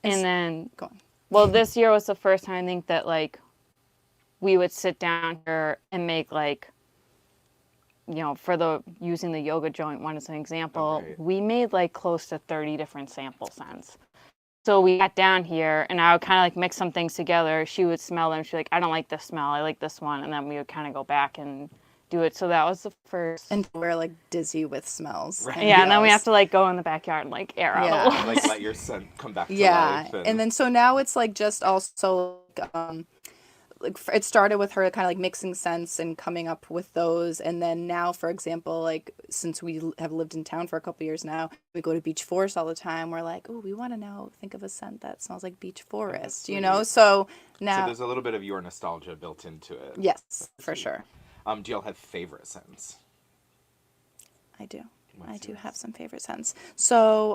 And then well, this year was the first time I think that like we would sit down here and make like, you know, for using the yoga joint one as an example, we made like close to 30 different sample scents. So we got down here, and I would kind of like mix some things together. She would smell them. She'd be like, I don't like this smell. I like this one. And then we would kind of go back and do it. So that was the first. And we're like dizzy with smells. Right. Yeah, and then we have to like go in the backyard and like air out a little. Like let your scent come back to life. And then so now it's like just also like it started with her kind of like mixing scents and coming up with those, and then now, for example, like since we have lived in town for a couple years now, we go to Beach Forest all the time. We're like, oh, we want to now think of a scent that smells like beach forest, you know. So now, so there's a little bit of your nostalgia built into it. yes, That's for sweet. sure. Do y'all have favorite scents? I do. What's I do yours? have some favorite scents. So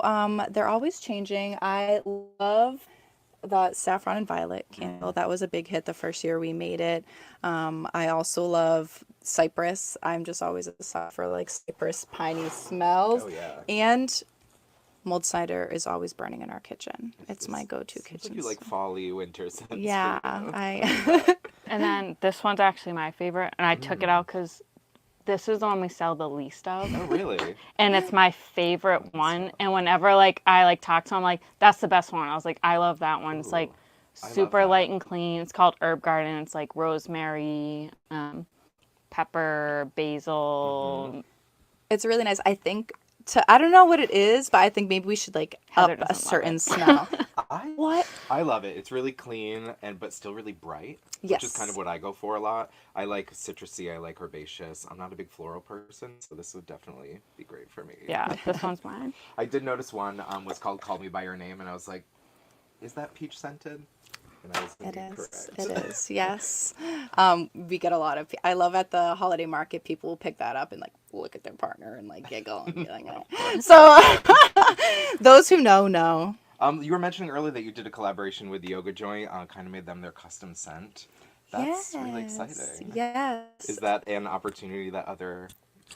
they're always changing. I love the saffron and violet candle. That was a big hit the first year we made it. I also love cypress. I'm just always a sucker for like cypress piney smells. Oh yeah. And mulled cider is always burning in our kitchen. It's my go-to Seems kitchen. like you like folly winter scents. for Yeah, you. I And then this one's actually my favorite, and I took it out because this is the one we sell the least of. Oh really? And it's my favorite one. And whenever like I like talk to him, like that's the best one. I was like, I love that one. It's like I love super that. light and clean. It's called Herb Garden. It's like rosemary, pepper, basil. it's really nice. I think I don't know what it is, but I think maybe we should like up Heather a doesn't love certain it. smell. I What? I love it. It's really clean but still really bright. Which is kind of Yes. what I go for a lot. I like citrusy. I like herbaceous. I'm not a big floral person, so this would definitely be great for me. Yeah, this one's mine. I did notice one was called "Call Me by Your Name," and I was like, "Is that peach scented?" And I was It thinking, is. correct. It is. Yes. We get a lot of. I love at the holiday market, people will pick that up and like look at their partner and like giggle and be like, "Eh." So those who know. You were mentioning earlier that you did a collaboration with Yoga Joint, kind of made them their custom scent. That's really exciting. Yes. Is that an opportunity that other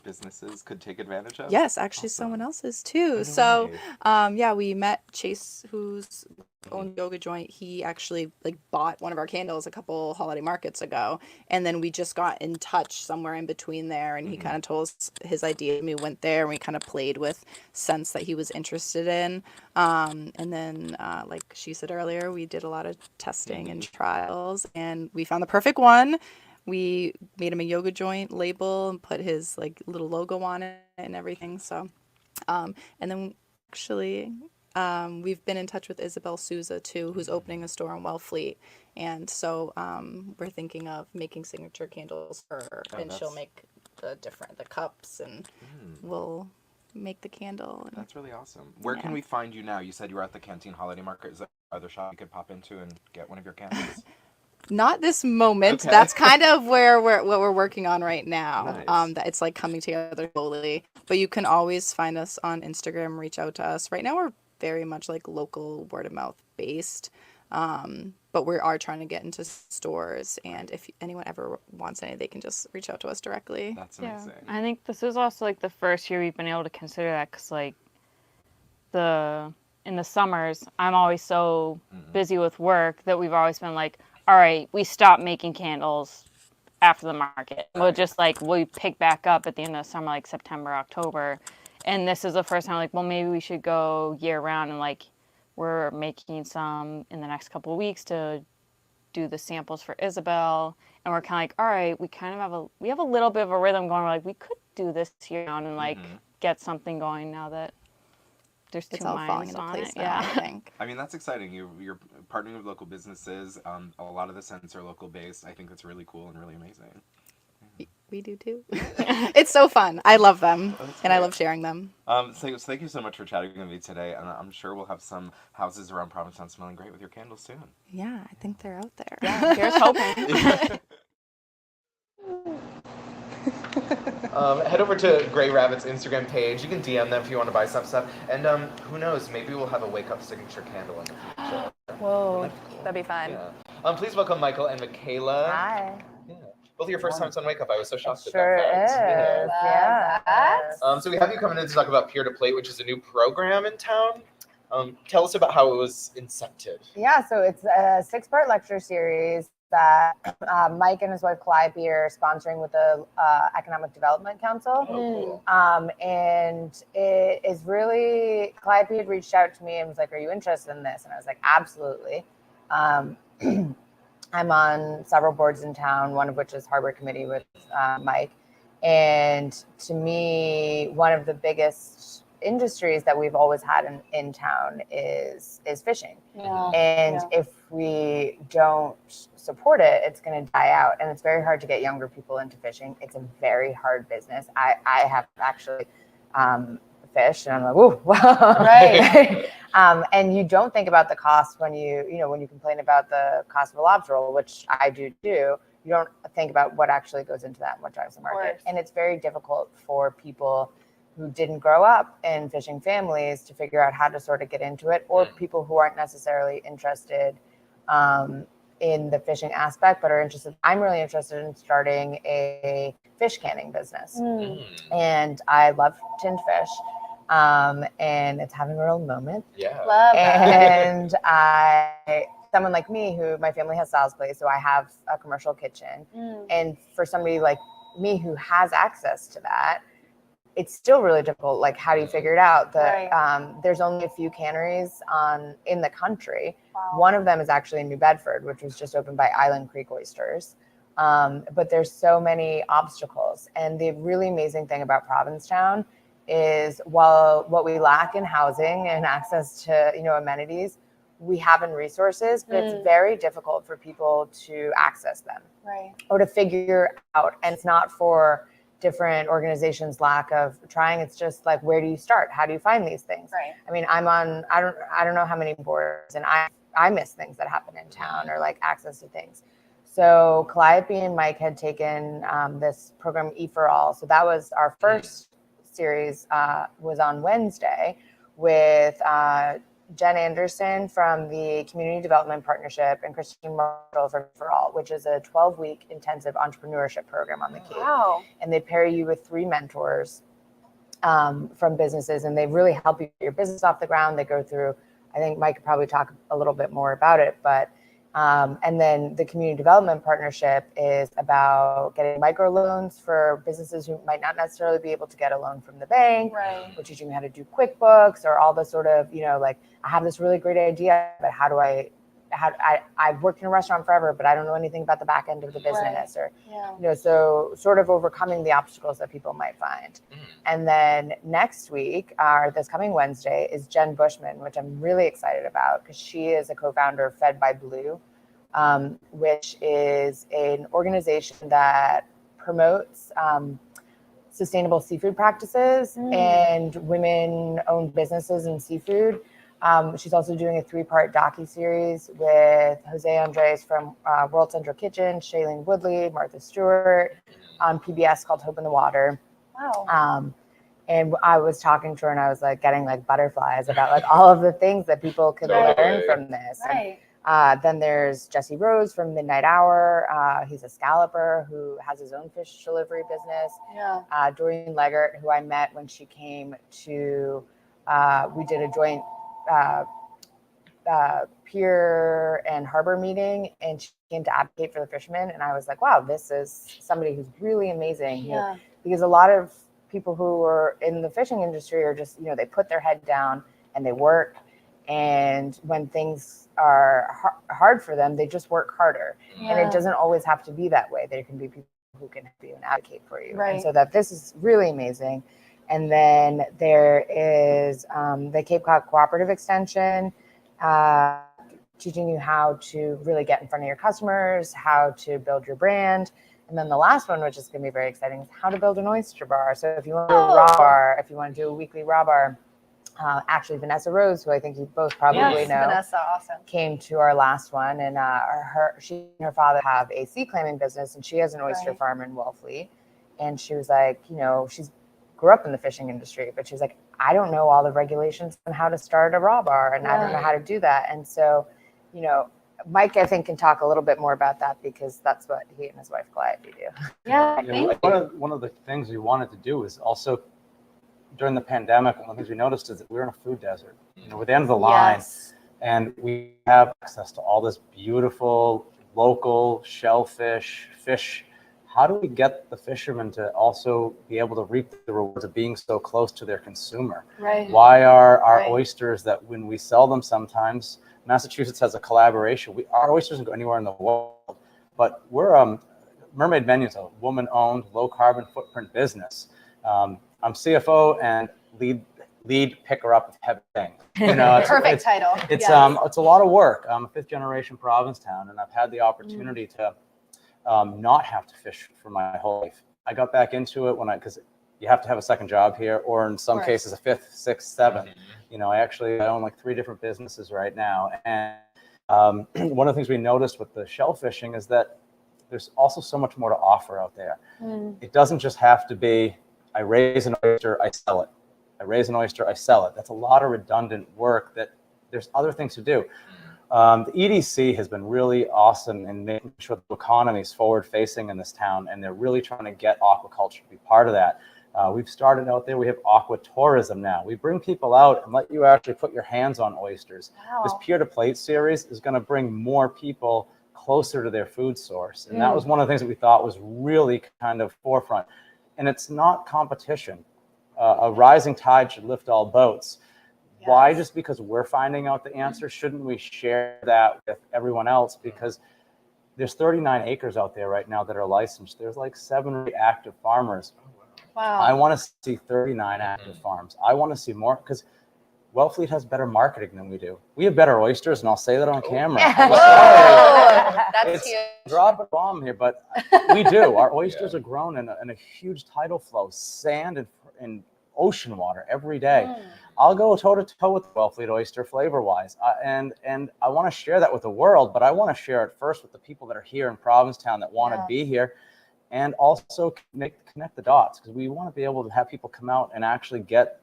businesses could take advantage of? Yes, actually, Awesome. someone else's too. No So, way. yeah, we met Chase, who's owned Yoga Joint. He actually like bought one of our candles a couple holiday markets ago, and then we just got in touch somewhere in between there, and he kind of told us his idea, and we went there and we kind of played with scents that he was interested in. And then, like she said earlier, we did a lot of testing and trials, and we found the perfect one. We made him a Yoga Joint label and put his like little logo on it and everything. So, and then actually, we've been in touch with Isabel Souza too, who's opening a store in Wellfleet. And so, we're thinking of making signature candles for her, and she'll make the cups, and we'll make the candle. And That's really awesome. Where can we find you now? You said you were at the Canteen Holiday Market. Is there other shop you could pop into and get one of your candles? not this moment. Okay. That's kind of where what we're working on right now. Nice. That it's like coming together slowly. But you can always find us on Instagram, reach out to us. Right now we're very much like local word of mouth based. But we are trying to get into stores, and if anyone ever wants any, they can just reach out to us directly. That's Yeah, amazing. I think this is also like the first year we've been able to consider that because like in the summers I'm always so busy with work that we've always been like, all right, we stop making candles after the market. We'll just like we pick back up at the end of the summer, like September, October, and this is the first time like, well, maybe we should go year round, and like we're making some in the next couple of weeks to do the samples for Isabel, and we're kind of like, all right, we have a little bit of a rhythm going. We're like, we could do this year round and like get something going now that there's two It's all falling minds into on place it. now, Yeah. I think. I mean, that's exciting. You're partnering with local businesses. A lot of the scents are local based. I think that's really cool and really amazing. We do too. It's so fun. I love them, That's and I great. love sharing them. So thank you so much for chatting with me today, and I'm sure we'll have some houses around Provincetown smelling great with your candles soon. Yeah, I think they're out there. Yeah, here's hoping. Head over to Gray Rabbit's Instagram page. You can DM them if you want to buy some stuff. And who knows, maybe we'll have a Wake Up signature candle in the future. Whoa, that'd be fun. Yeah. Please welcome Michael and Michaela. Hi. Yeah. Both of your first times on Wake Up. I was so shocked at Sure that is. fact. Yeah. So we have you coming in to talk about Pier-to-Plate, which is a new program in town. Tell us about how it was incepted. Yeah, so it's a 6-part lecture series that Mike and his wife Kalliope are sponsoring with the Economic Development Council. Oh, cool. And it is really, Kalliope had reached out to me and was like, are you interested in this? And I was like, absolutely. I'm on several boards in town, one of which is Harbor Committee with Mike. And to me, one of the biggest industries that we've always had in town is fishing. Yeah. And if we don't support it, it's going to die out. And it's very hard to get younger people into fishing. It's a very hard business. I have actually fished, and I'm like, ooh, Right. and you don't think about the cost when you complain about the cost of a lobster roll, which I do too. You don't think about what actually goes into that and what drives the market. And it's very difficult for people who didn't grow up in fishing families to figure out how to sort of get into it, or people who aren't necessarily interested in the fishing aspect, but are interested. I'm really interested in starting a fish canning business. And I love tinned fish. And it's having a real moment. Yeah. Love that. And someone like me, who my family has Sal's Place, so I have a commercial kitchen. And for somebody like me who has access to that, it's still really difficult. Like, how do you figure it out? There's only a few canneries in the country. Wow. One of them is actually in New Bedford, which was just opened by Island Creek Oysters. But there's so many obstacles. And the really amazing thing about Provincetown is, while what we lack in housing and access to amenities, we have in resources, but it's very difficult for people to access them, or to figure out. And it's not for different organizations' lack of trying. It's just like, where do you start? How do you find these things? I mean, I'm on, I don't know how many boards, and I miss things that happen in town, or like access to things. So Kalliope and Mike had taken this program, E for All. So that was our first series, was on Wednesday with Jen Anderson from the Community Development Partnership and Christian Marshall from For All, which is a 12-week intensive entrepreneurship program on the Cape. Wow. And they pair you with 3 mentors from businesses, and they really help you get your business off the ground. They go through, I think Mike could probably talk a little bit more about it, but and then the Community Development Partnership is about getting microloans for businesses who might not necessarily be able to get a loan from the bank, or teaching them how to do QuickBooks, or all the sort of, like, I have this really great idea, but I've worked in a restaurant forever, but I don't know anything about the back end of the business, or, so sort of overcoming the obstacles that people might find. And then next week, this coming Wednesday, is Jen Bushman, which I'm really excited about, because she is a co-founder of Fed by Blue, which is an organization that promotes sustainable seafood practices and women-owned businesses in seafood. She's also doing a 3-part docuseries with Jose Andres from World Central Kitchen, Shailene Woodley, Martha Stewart, on PBS, called Hope in the Water. Wow. And I was talking to her, and I was like getting like butterflies about like all of the things that people could learn from this. And, then there's Jesse Rose from Midnight Hour. He's a scalloper who has his own fish delivery business. Doreen Leggert, who I met when she came to, we did a joint pier and harbor meeting, and she came to advocate for the fishermen. And I was like, wow, this is somebody who's really amazing. Because a lot of people who are in the fishing industry are just, they put their head down and they work. And when things are hard for them, they just work harder. And it doesn't always have to be that way. There can be people who can help you and advocate for you. And so that this is really amazing. And then there is the Cape Cod Cooperative Extension, teaching you how to really get in front of your customers, how to build your brand. And then the last one, which is going to be very exciting, is how to build an oyster bar. So if you want to do a raw bar, if you want to do a weekly raw bar, actually Vanessa Rose, who I think you both probably know, Vanessa, awesome, came to our last one. And she and her father have a sea clamming business, and she has an oyster farm in Wellfleet. And she was like, she's grew up in the fishing industry, but she's like, I don't know all the regulations on how to start a raw bar, and I don't know how to do that. And so, Mike, I think, can talk a little bit more about that, because that's what he and his wife Calliope do. One of the things we wanted to do is also, during the pandemic, one of the things we noticed is that we're in a food desert. We're at the end of the line, and we have access to all this beautiful local shellfish, fish. How do we get the fishermen to also be able to reap the rewards of being so close to their consumer? Why are our oysters, that when we sell them sometimes, Massachusetts has a collaboration. Our oysters don't go anywhere in the world, but we're Mermaid Menu is a woman-owned, low-carbon footprint business. I'm CFO and lead lead picker up of heavy things. You know, Perfect title. It's Yes. it's a lot of work. I'm a 5th generation Provincetown, and I've had the opportunity to not have to fish for my whole life. I got back into it because you have to have a second job here, or in some cases a 5th, 6th, 7th. You know, I own like 3 different businesses right now, and one of the things we noticed with the shellfishing is that there's also so much more to offer out there. It doesn't just have to be, I raise an oyster, I sell it. I raise an oyster, I sell it. That's a lot of redundant work that there's other things to do. The EDC has been really awesome in making sure the economy is forward facing in this town, and they're really trying to get aquaculture to be part of that. We've started out there. We have aqua tourism now. We bring people out and let you actually put your hands on oysters. Wow. This Pier-to-Plate series is going to bring more people closer to their food source. And that was one of the things that we thought was really kind of forefront. And it's not competition. A rising tide should lift all boats. Yes. Why? Just because we're finding out the answer, shouldn't we share that with everyone else? Because there's 39 acres out there right now that are licensed. There's like 7 active farmers. Wow. I want to see 39 active farms. I want to see more, because Wellfleet has better marketing than we do. We have better oysters, and I'll say that on camera. That's huge. Drop a bomb here, but we do. Our oysters are grown in a huge tidal flow, sand and ocean water every day. I'll go toe-to-toe with the Wellfleet oyster flavor-wise, and I want to share that with the world, but I want to share it first with the people that are here in Provincetown that want to be here, and also connect the dots, because we want to be able to have people come out and actually get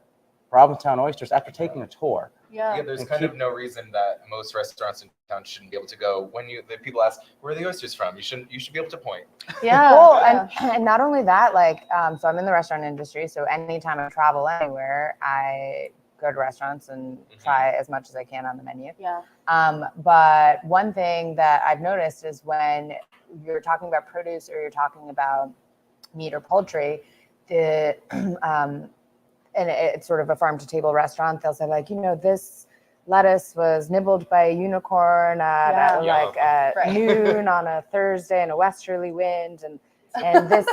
Provincetown oysters after taking a tour. Yeah, there's kind of no reason that most restaurants in town shouldn't be able to go. When the people ask, where are the oysters from? You should be able to point. Yeah. Well, and not only that, like, so I'm in the restaurant industry, so anytime I travel anywhere, I go to restaurants and try as much as I can on the menu. Yeah. But one thing that I've noticed is when you're talking about produce or you're talking about meat or poultry, and it's sort of a farm to table restaurant, they'll say, like, this lettuce was nibbled by a unicorn at noon on a Thursday in a westerly wind, and this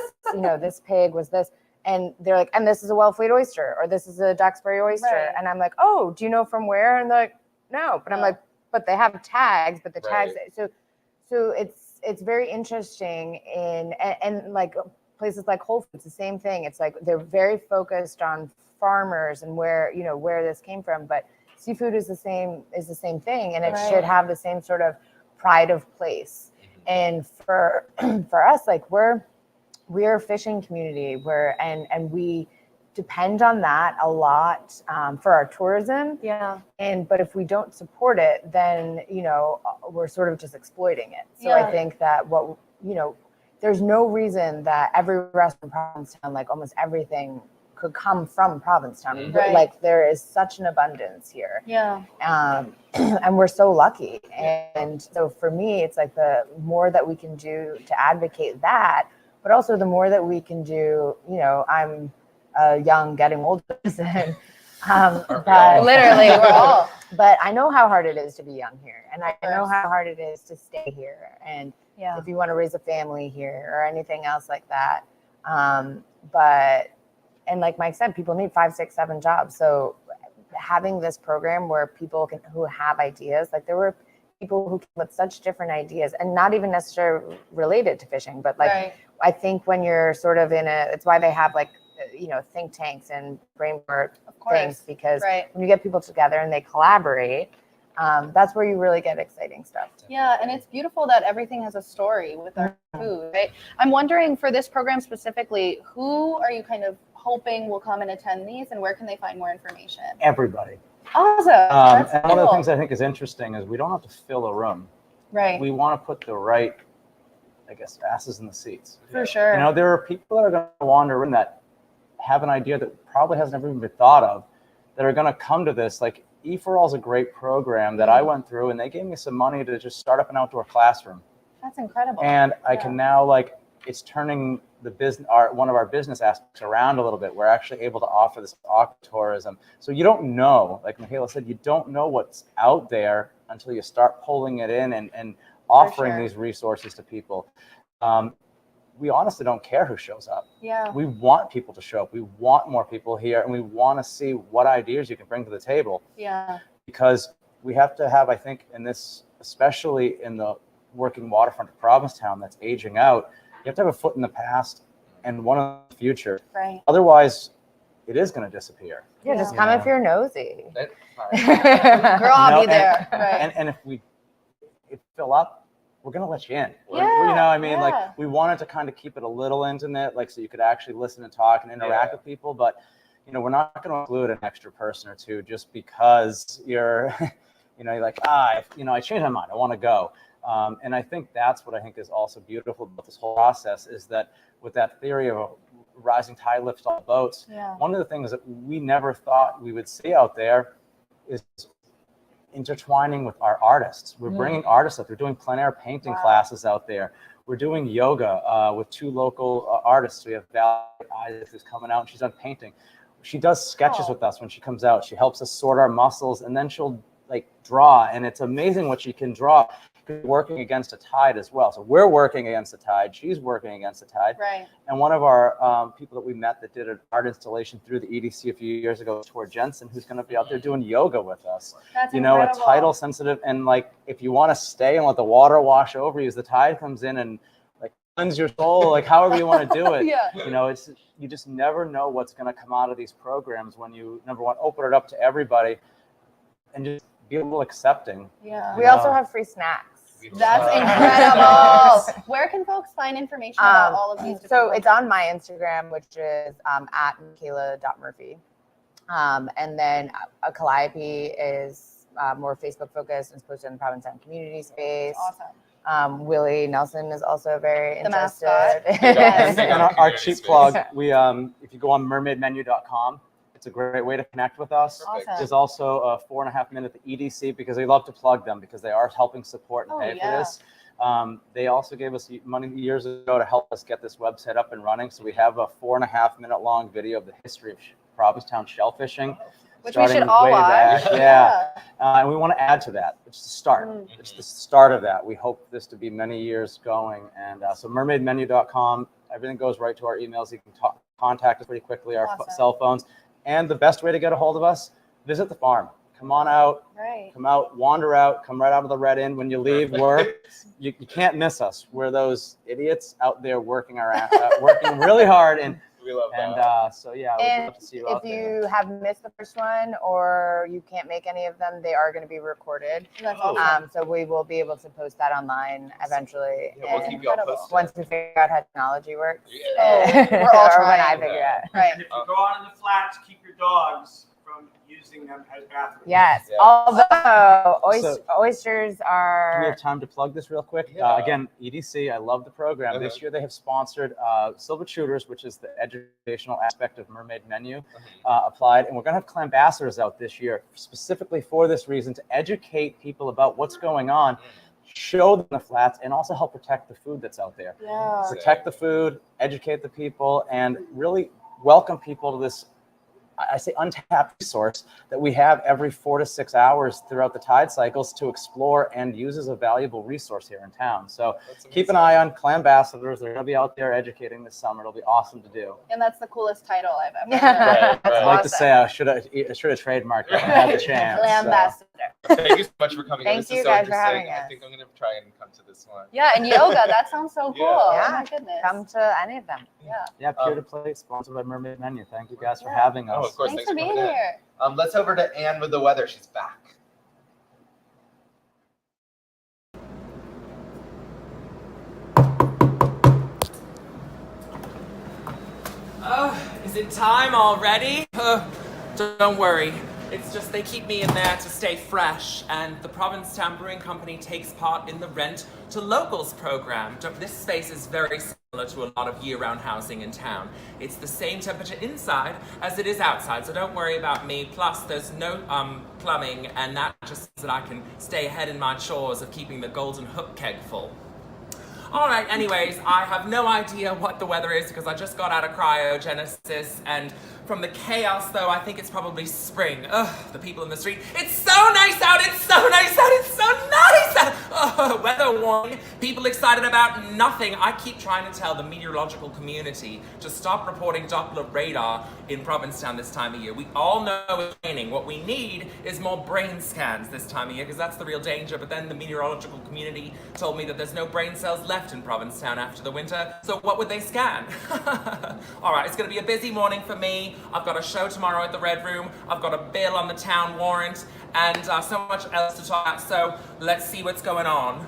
this pig was this, and they're like, and this is a Wellfleet oyster, or this is a Duxbury oyster, and I'm like, oh, do you know from where? And they're like, no, but I'm like, but they have tags, but the tags, so it's very interesting and like places like Whole Foods, the same thing. It's like they're very focused on farmers and where this came from, but seafood is the same thing, and it should have the same sort of pride of place. And for us, like we're a fishing community and we depend on that a lot for our tourism. Yeah. But if we don't support it, then we're sort of just exploiting it. So I think that there's no reason that every restaurant in Provincetown, like almost everything, could come from Provincetown. Like there is such an abundance here. Yeah. And we're so lucky. And so for me, it's like the more that we can do to advocate that, but also the more that we can do, I'm a young, getting old person. But literally, we're all. But I know how hard it is to be young here, and I know how hard it is to stay here. And if you want to raise a family here or anything else like that, and like Mike said, people need 5, 6, 7 jobs. So having this program where people who have ideas, like there were people who came with such different ideas, and not even necessarily related to fishing, but like I think when you're sort of it's why they have like think tanks and brainwork things, because when you get people together and they collaborate, that's where you really get exciting stuff. Yeah, and it's beautiful that everything has a story with our food, right? I'm wondering, for this program specifically, who are you kind of hoping will come and attend these, and where can they find more information? Everybody. Awesome. That's and one of the things I think is interesting is we don't have to fill a room. Right. We want to put the right, asses in the seats. For sure. There are people that are going to wander in that have an idea that probably hasn't ever even been thought of, that are going to come to this. Like E4All is a great program that I went through, and they gave me some money to just start up an outdoor classroom. That's incredible. And I can now, it's turning the business, one of our business aspects around a little bit. We're actually able to offer this aquatourism. So you don't know, like Michaela said, you don't know what's out there until you start pulling it in and offering these resources to people. we honestly don't care who shows up. Yeah. We want people to show up. We want more people here, and we want to see what ideas you can bring to the table. Yeah. Because we have to have, I think, in this, especially in the working waterfront of Provincetown that's aging out, you have to have a foot in the past and one in the future. Right. Otherwise, it is going to disappear. Yeah, just come if you're nosy. Girl, I'll be there. Right. And if fill up, we're going to let you in. Yeah, You know, I mean, yeah. like, we wanted to kind of keep it a little intimate, like, so you could actually listen and talk and interact with people. But, you know, we're not going to include an extra person or two just because you're, you know, you're like, I changed my mind. I want to go. And I think that's what I think is also beautiful about this whole process is that with that theory of a rising tide lifts all boats, one of the things that we never thought we would see out there is intertwining with our artists. We're bringing artists up. We're doing plein air painting classes out there. We're doing yoga with 2 local artists. We have Elias who's coming out and she's done painting. She does sketches with us when she comes out. She helps us sort our muscles and then she'll like draw. And it's amazing what she can draw. Working against a tide as well. So we're working against the tide. She's working against the tide. Right. And one of our people that we met that did an art installation through the EDC a few years ago, Tor Jensen, who's going to be out there doing yoga with us. That's incredible. incredible. A tidal sensitive, and like if you want to stay and let the water wash over you as the tide comes in and like cleanse your soul, like however you want to do it. You know, it's you just never know what's going to come out of these programs when you number one open it up to everybody and just be a little accepting. Yeah. We also have free snacks. That's incredible. Where can folks find information about all of these? So it's on my Instagram, which is at Michaela.Murphy. And then Kalliope is more Facebook focused and is posted in the Provincetown community space. Awesome. Willie Nelson is also very The interested. mascot. And our cheap plug, we if you go on mermaidmenu.com, it's a great way to connect with us. Awesome. There's also a 4.5 minute EDC because we love to plug them because they are helping support and pay for this. They also gave us money years ago to help us get this website up and running. So we have a 4.5 minute long video of the history of Provincetown shellfishing. Which we should all watch. And we want to add to that. It's the start. It's the start of that. We hope this to be many years going. And so mermaidmenu.com, everything goes right to our emails. You can contact us pretty quickly, our cell phones. And the best way to get a hold of us, visit the farm. Come on out, come out, wander out, come right out of the Red Inn. When you leave work, you can't miss us. We're those idiots out there working working really hard. And we love that. And so, yeah, we'd love to see you out If there. you have missed the first one or you can't make any of them, they are going to be recorded. That's awesome. So we will be able to post that online eventually. Yeah, we'll keep you all posted. Once we figure out how technology works. We're all or when I trying. figure it out. Right. And if you go out in the flats, keep your dogs from using them as bathrooms. Yes. Yeah. Although oysters Do we are. have time to plug this real quick? Yeah. Again, EDC, I love the program. This year they have sponsored Silver Shooters, which is the educational aspect of Mermaid Menu, applied. And we're going to have clambassadors out this year specifically for this reason to educate people about what's going on, show them the flats, and also help protect the food that's out there. Yeah. Protect the food, educate the people, and really welcome people to this, I say, untapped resource that we have every 4 to 6 hours throughout the tide cycles to explore and use as a valuable resource here in town. So keep an eye on clambassadors. They're going to be out there educating this summer. It'll be awesome to do. And that's the coolest title I've ever heard. I'd like to say I should have trademarked it. I had the chance. Ambassador. Thank you so much for coming. Thank This you is so guys for interesting. having us. I think I'm going to try and come to this one. Yeah, and yoga. That sounds so cool. Yeah. Oh my goodness. Come to any of them. Yeah. Pier-to-Plate, sponsored by Mermaid Menu. Thank you guys for having us. Oh, of course. Thanks for being coming in. here. Let's over to Anne with the weather. She's back. Is it time already? Don't worry. It's just they keep me in there to stay fresh, and the Provincetown Brewing Company takes part in the Rent to Locals program. This space is very similar to a lot of year-round housing in town. It's the same temperature inside as it is outside, so don't worry about me. Plus, there's no plumbing, and that just means that I can stay ahead in my chores of keeping the golden hook keg full. All right, anyways, I have no idea what the weather is because I just got out of cryogenesis, and From the chaos, though, I think it's probably spring. Ugh, the people in the street. It's so nice out! It's so nice out! It's so nice out! Ugh, weather warning. People excited about nothing. I keep trying to tell the meteorological community to stop reporting Doppler radar in Provincetown this time of year. We all know it's raining. What we need is more brain scans this time of year, because that's the real danger. But then the meteorological community told me that there's no brain cells left in Provincetown after the winter, so what would they scan? All right, it's gonna be a busy morning for me. I've got a show tomorrow at the Red Room. I've got a bill on the town warrant, and so much else to talk about, so let's see what's going on.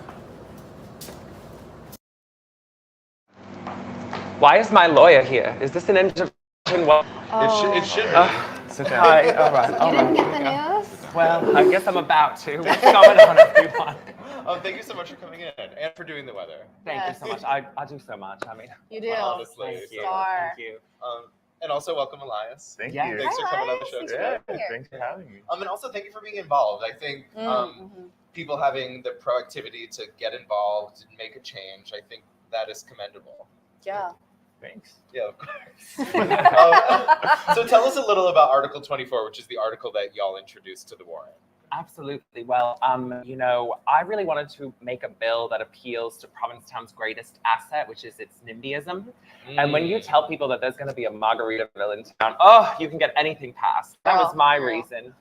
Why is my lawyer here? Is this an intervention? It should be. Sit down. Hi, all right. You didn't get the news? Well, I guess I'm about to. What's going on, everyone? Thank you so much for coming in and for doing the weather. Thank you so much. I do so much. I mean, You do. Honestly. thank you. Star. Thank you. And also welcome, Elias. Thank Yeah. you. Thanks for Hi, coming on the Elias. show Thanks for today. being here. Thanks for having me. And also thank you for being involved. I think people having the proactivity to get involved and make a change, I think that is commendable. Yeah. Thanks. Yeah, of course. So tell us a little about Article 24, which is the article that y'all introduced to the warrant. Absolutely. Well, you know, I really wanted to make a bill that appeals to Provincetown's greatest asset, which is its NIMBYism. And when you tell people that there's going to be a Margaritaville in town, oh, you can get anything passed. That was my reason.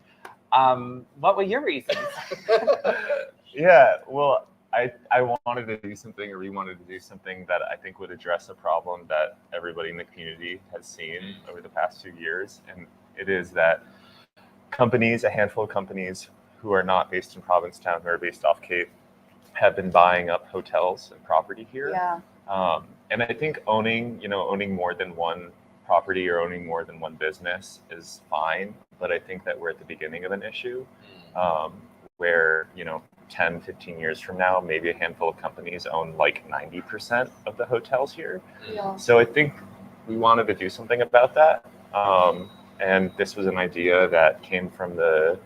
What were your reasons? Yeah, well, I wanted to do something, or we wanted to do something that I think would address a problem that everybody in the community has seen over the past few years. And it is that companies, a handful of companies who are not based in Provincetown, who are based off Cape, have been buying up hotels and property here. Yeah. And I think owning more than one property or owning more than one business is fine. But I think that we're at the beginning of an issue where, 10, 15 years from now, maybe a handful of companies own like 90% of the hotels here. Yeah. So I think we wanted to do something about that. And this was an idea that came from the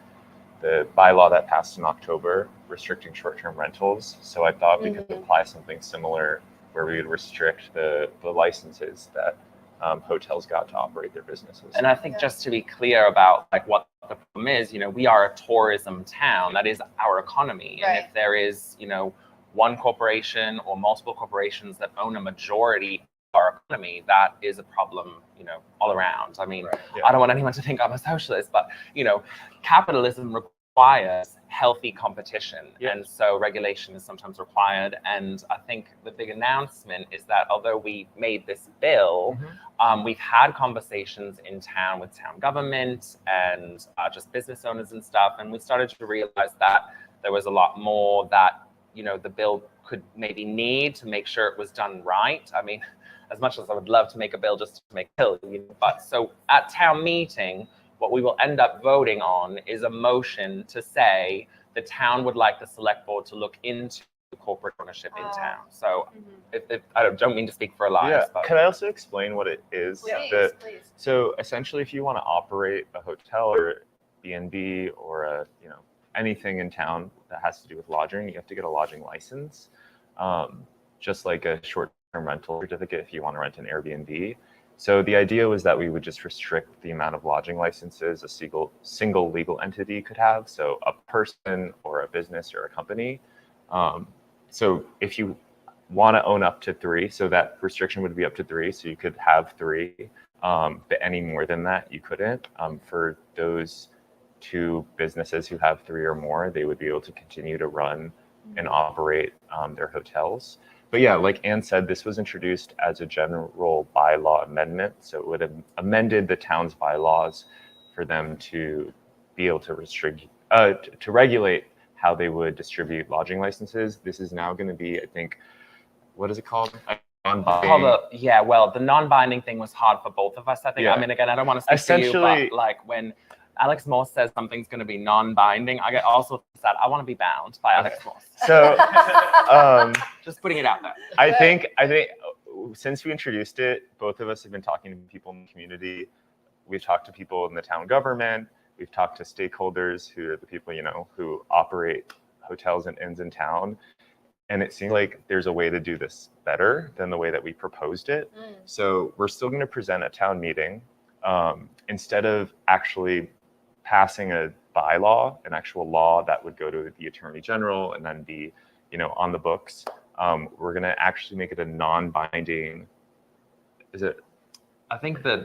bylaw that passed in October restricting short-term rentals. So I thought we could apply something similar where we would restrict the licenses that hotels got to operate their businesses. And I think just to be clear about like what the problem is, we are a tourism town. That is our economy. Right. And if there is, one corporation or multiple corporations that own a majority of our economy, that is a problem, all around. I mean, I don't want anyone to think I'm a socialist, but, capitalism requires healthy competition. And so regulation is sometimes required. And I think the big announcement is that although we made this bill, we've had conversations in town with town government and just business owners and stuff. And we started to realize that there was a lot more that, the bill could maybe need to make sure it was done right. I mean, as much as I would love to make a bill just to make a bill, but so at town meeting, what we will end up voting on is a motion to say the town would like the select board to look into corporate ownership in town. So if I don't mean to speak for Elias. But Can I also explain what it is? Please. So essentially, if you want to operate a hotel or B&B or anything in town that has to do with lodging, you have to get a lodging license, just like a short-term rental certificate if you want to rent an Airbnb. So the idea was that we would just restrict the amount of lodging licenses a single legal entity could have. So a person or a business or a company. So if you want to own up to 3, so that restriction would be up to 3. So you could have 3, but any more than that, you couldn't. For those 2 businesses who have 3 or more, they would be able to continue to run and operate their hotels. But yeah, like Anne said, this was introduced as a general bylaw amendment. So it would have amended the town's bylaws for them to be able to to regulate how they would distribute lodging licenses. This is now going to be, I think, what is it called? The non-binding thing was hard for both of us, I think. Yeah. I mean, again, I don't want to speak for you, but like when Alex Morse says something's going to be non-binding, I get also sad. I want to be bound by Alex Morse. So just putting it out there. I think since we introduced it, both of us have been talking to people in the community. We've talked to people in the town government. We've talked to stakeholders who are the people, who operate hotels and inns in town. And it seems like there's a way to do this better than the way that we proposed it. So we're still going to present at town meeting. instead of actually passing a bylaw, an actual law that would go to the Attorney General and then be, on the books, we're going to actually make it a non-binding. Is it? I think the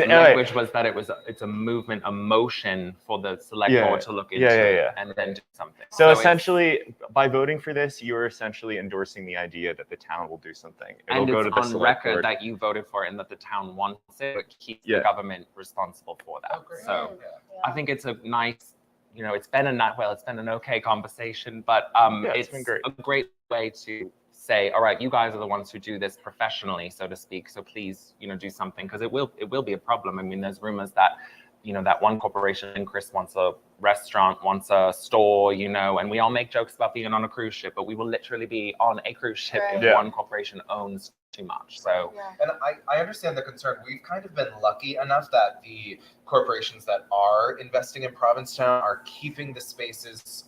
language was that it's a movement, a motion for the select board to look into it and then do something. So essentially, by voting for this, you're essentially endorsing the idea that the town will do something. It'll go to the on record that you voted for it and that the town wants it, but keeps the government responsible for that. So I think it's a nice, it's been an okay conversation, but it's been great. A great way to say, all right, you guys are the ones who do this professionally, so to speak. So please, do something, because it will be a problem. I mean, there's rumors that, that one corporation, Chris, wants a restaurant, wants a store, and we all make jokes about being on a cruise ship, but we will literally be on a cruise ship if one corporation owns too much. So, and I understand the concern. We've kind of been lucky enough that the corporations that are investing in Provincetown are keeping the spaces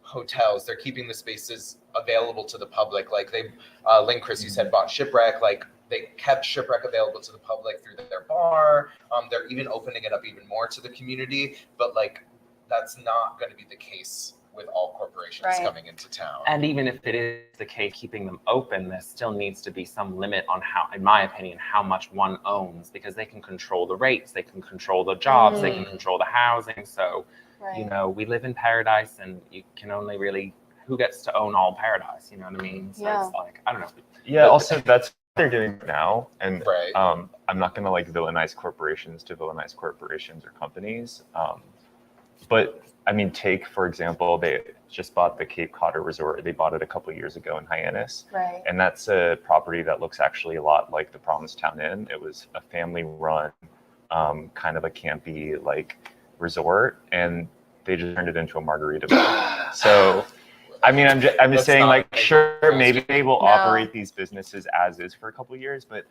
hotels. They're keeping the spaces available to the public. Like Lynn, Chris, you said bought Shipwreck. Like they kept Shipwreck available to the public through their bar. They're even opening it up even more to the community. But like that's not going to be the case with all corporations coming into town. And even if it is the case, keeping them open, there still needs to be some limit on how, in my opinion, how much one owns, because they can control the rates, they can control the jobs, they can control the housing. So. We live in paradise, and you can only really, who gets to own all paradise? You know what I mean? So it's like, I don't know. Yeah, also that's what they're doing now. And I'm not going to like villainize corporations to villainize corporations or companies. But I mean, take, for example, they just bought the Cape Cod Resort. They bought it a couple of years ago in Hyannis. Right. And that's a property that looks actually a lot like the Provincetown Inn. It was a family run, kind of a campy, like, resort, and they just turned it into a margarita bar. So I mean, I'm just saying, like, sure, maybe they will operate these businesses as is for a couple of years, but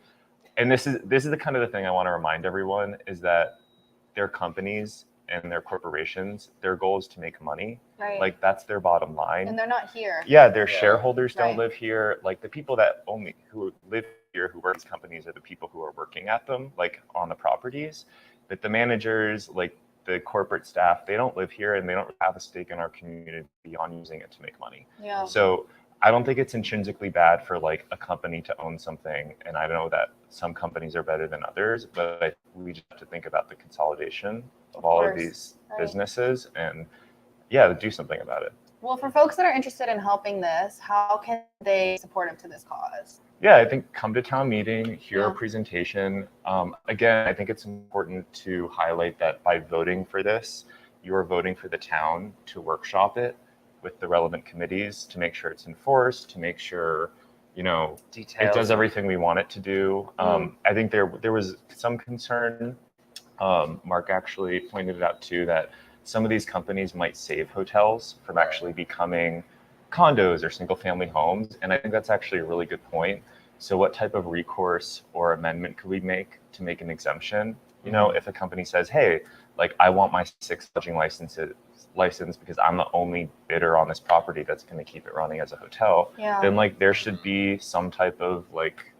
this is the kind of the thing I want to remind everyone, is that their companies and their corporations, their goal is to make money. Right. Like that's their bottom line. And they're not here. Yeah, their shareholders don't live here. Like the people who live here, who work at these companies, are the people who are working at them, like on the properties. But the managers, like the corporate staff, they don't live here and they don't have a stake in our community beyond using it to make money. Yeah. So I don't think it's intrinsically bad for like a company to own something. And I know that some companies are better than others, but we just have to think about the consolidation of all of these businesses and do something about it. Well, for folks that are interested in helping this, how can they support them to this cause? Yeah, I think come to town meeting, hear a presentation. Again, I think it's important to highlight that by voting for this, you are voting for the town to workshop it with the relevant committees to make sure it's enforced, to make sure, it does everything we want it to do. I think there was some concern. Mark actually pointed it out too, that some of these companies might save hotels from actually becoming condos or single family homes. And I think that's actually a really good point. So what type of recourse or amendment could we make to make an exemption? If a company says, hey, like I want my 6 lodging license because I'm the only bidder on this property that's going to keep it running as a hotel, then like there should be some type of like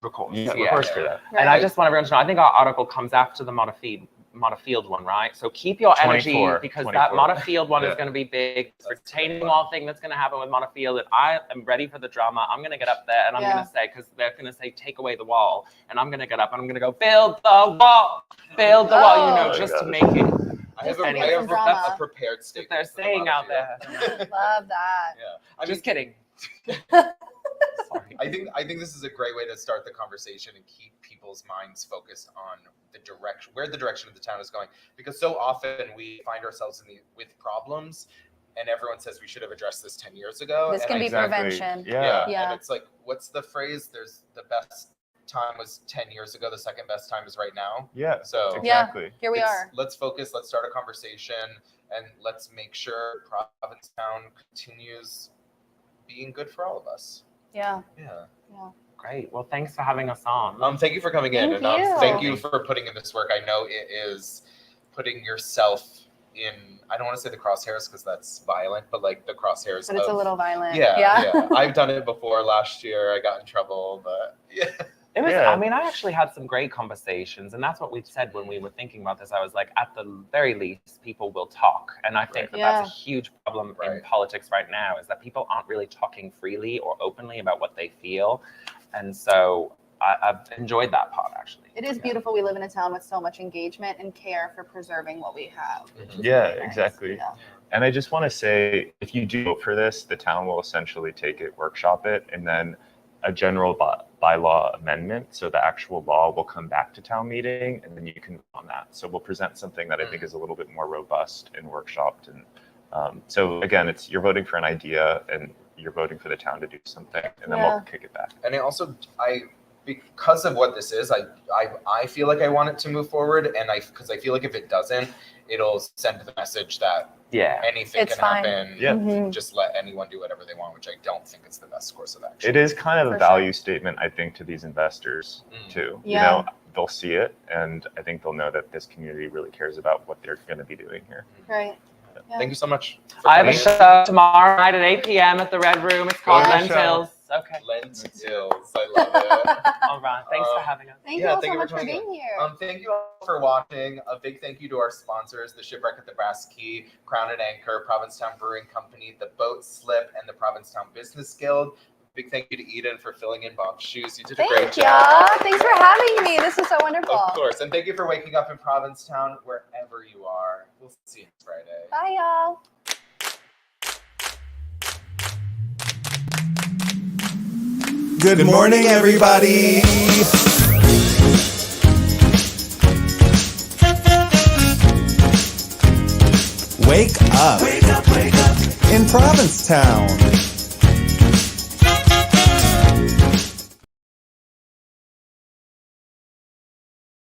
recourse for that. And I just want everyone to know, I think our article comes after the Montefield one, right? So keep your energy, because that Montefield one is going to be big. It's a retaining wall thing that's going to happen with Montefield, and I am ready for the drama. I'm going to get up there and I'm going to say, because they're going to say take away the wall, and I'm going to get up and I'm going to go build the wall, just to make it. I have a prepared statement. They're saying out there. Love that. Yeah, just kidding. Sorry. I think this is a great way to start the conversation and keep people's minds focused on where the direction of the town is going, because so often we find ourselves with problems and everyone says we should have addressed this 10 years ago. This can be prevention. Yeah. And it's like, what's the phrase? There's the best time was 10 years ago. The second best time is right now. Yeah. So exactly. Here we are. Let's focus. Let's start a conversation, and let's make sure Provincetown continues being good for all of us. Yeah. Great. Well, thanks for having us on. Thank you for coming in, and thank you for putting in this work. I know it is putting yourself in, I don't want to say the crosshairs because that's violent, but like the crosshairs. But it's a little violent. Yeah. I've done it before last year. I got in trouble, but It was, Yeah. I mean, I actually had some great conversations, and that's what we've said when we were thinking about this. I was like, at the very least, people will talk. And I think that that's a huge problem in politics right now, is that people aren't really talking freely or openly about what they feel. And so I've enjoyed that part, actually. It is beautiful. We live in a town with so much engagement and care for preserving what we have. Yeah, exactly. And I just want to say, if you do vote for this, the town will essentially take it, workshop it, and then a general bylaw amendment. So the actual law will come back to town meeting, and then you can vote on that. So we'll present something that I think is a little bit more robust and workshopped. And so again, you're voting for an idea, and you're voting for the town to do something, and then we'll kick it back. And because of what this is, I feel like I want it to move forward, and because I feel like if it doesn't, it'll send the message that anything can happen. Yeah. Just let anyone do whatever they want, which I don't think is the best course of action. It is kind of a value statement, I think, to these investors too. You know, they'll see it, and I think they'll know that this community really cares about what they're going to be doing here. Right. Yeah. Thank you so much. I have a show tomorrow night at 8 p.m. at the Red Room. It's called Lentils. Okay. Lentils. I love it. All right. Thanks for having us. Thank you all so much for being here. Thank you all for watching. A big thank you to our sponsors, the Shipwreck at the Brass Key, Crown and Anchor, Provincetown Brewing Company, the Boat Slip, and the Provincetown Business Guild. Big thank you to Eden for filling in Bob's shoes. You did a great job. Thanks for having me. This is so wonderful. Of course. And thank you for waking up in Provincetown, wherever you are. We'll see you next Friday. Bye, y'all. Good morning, everybody. Wake up. Wake up, wake up. In Provincetown.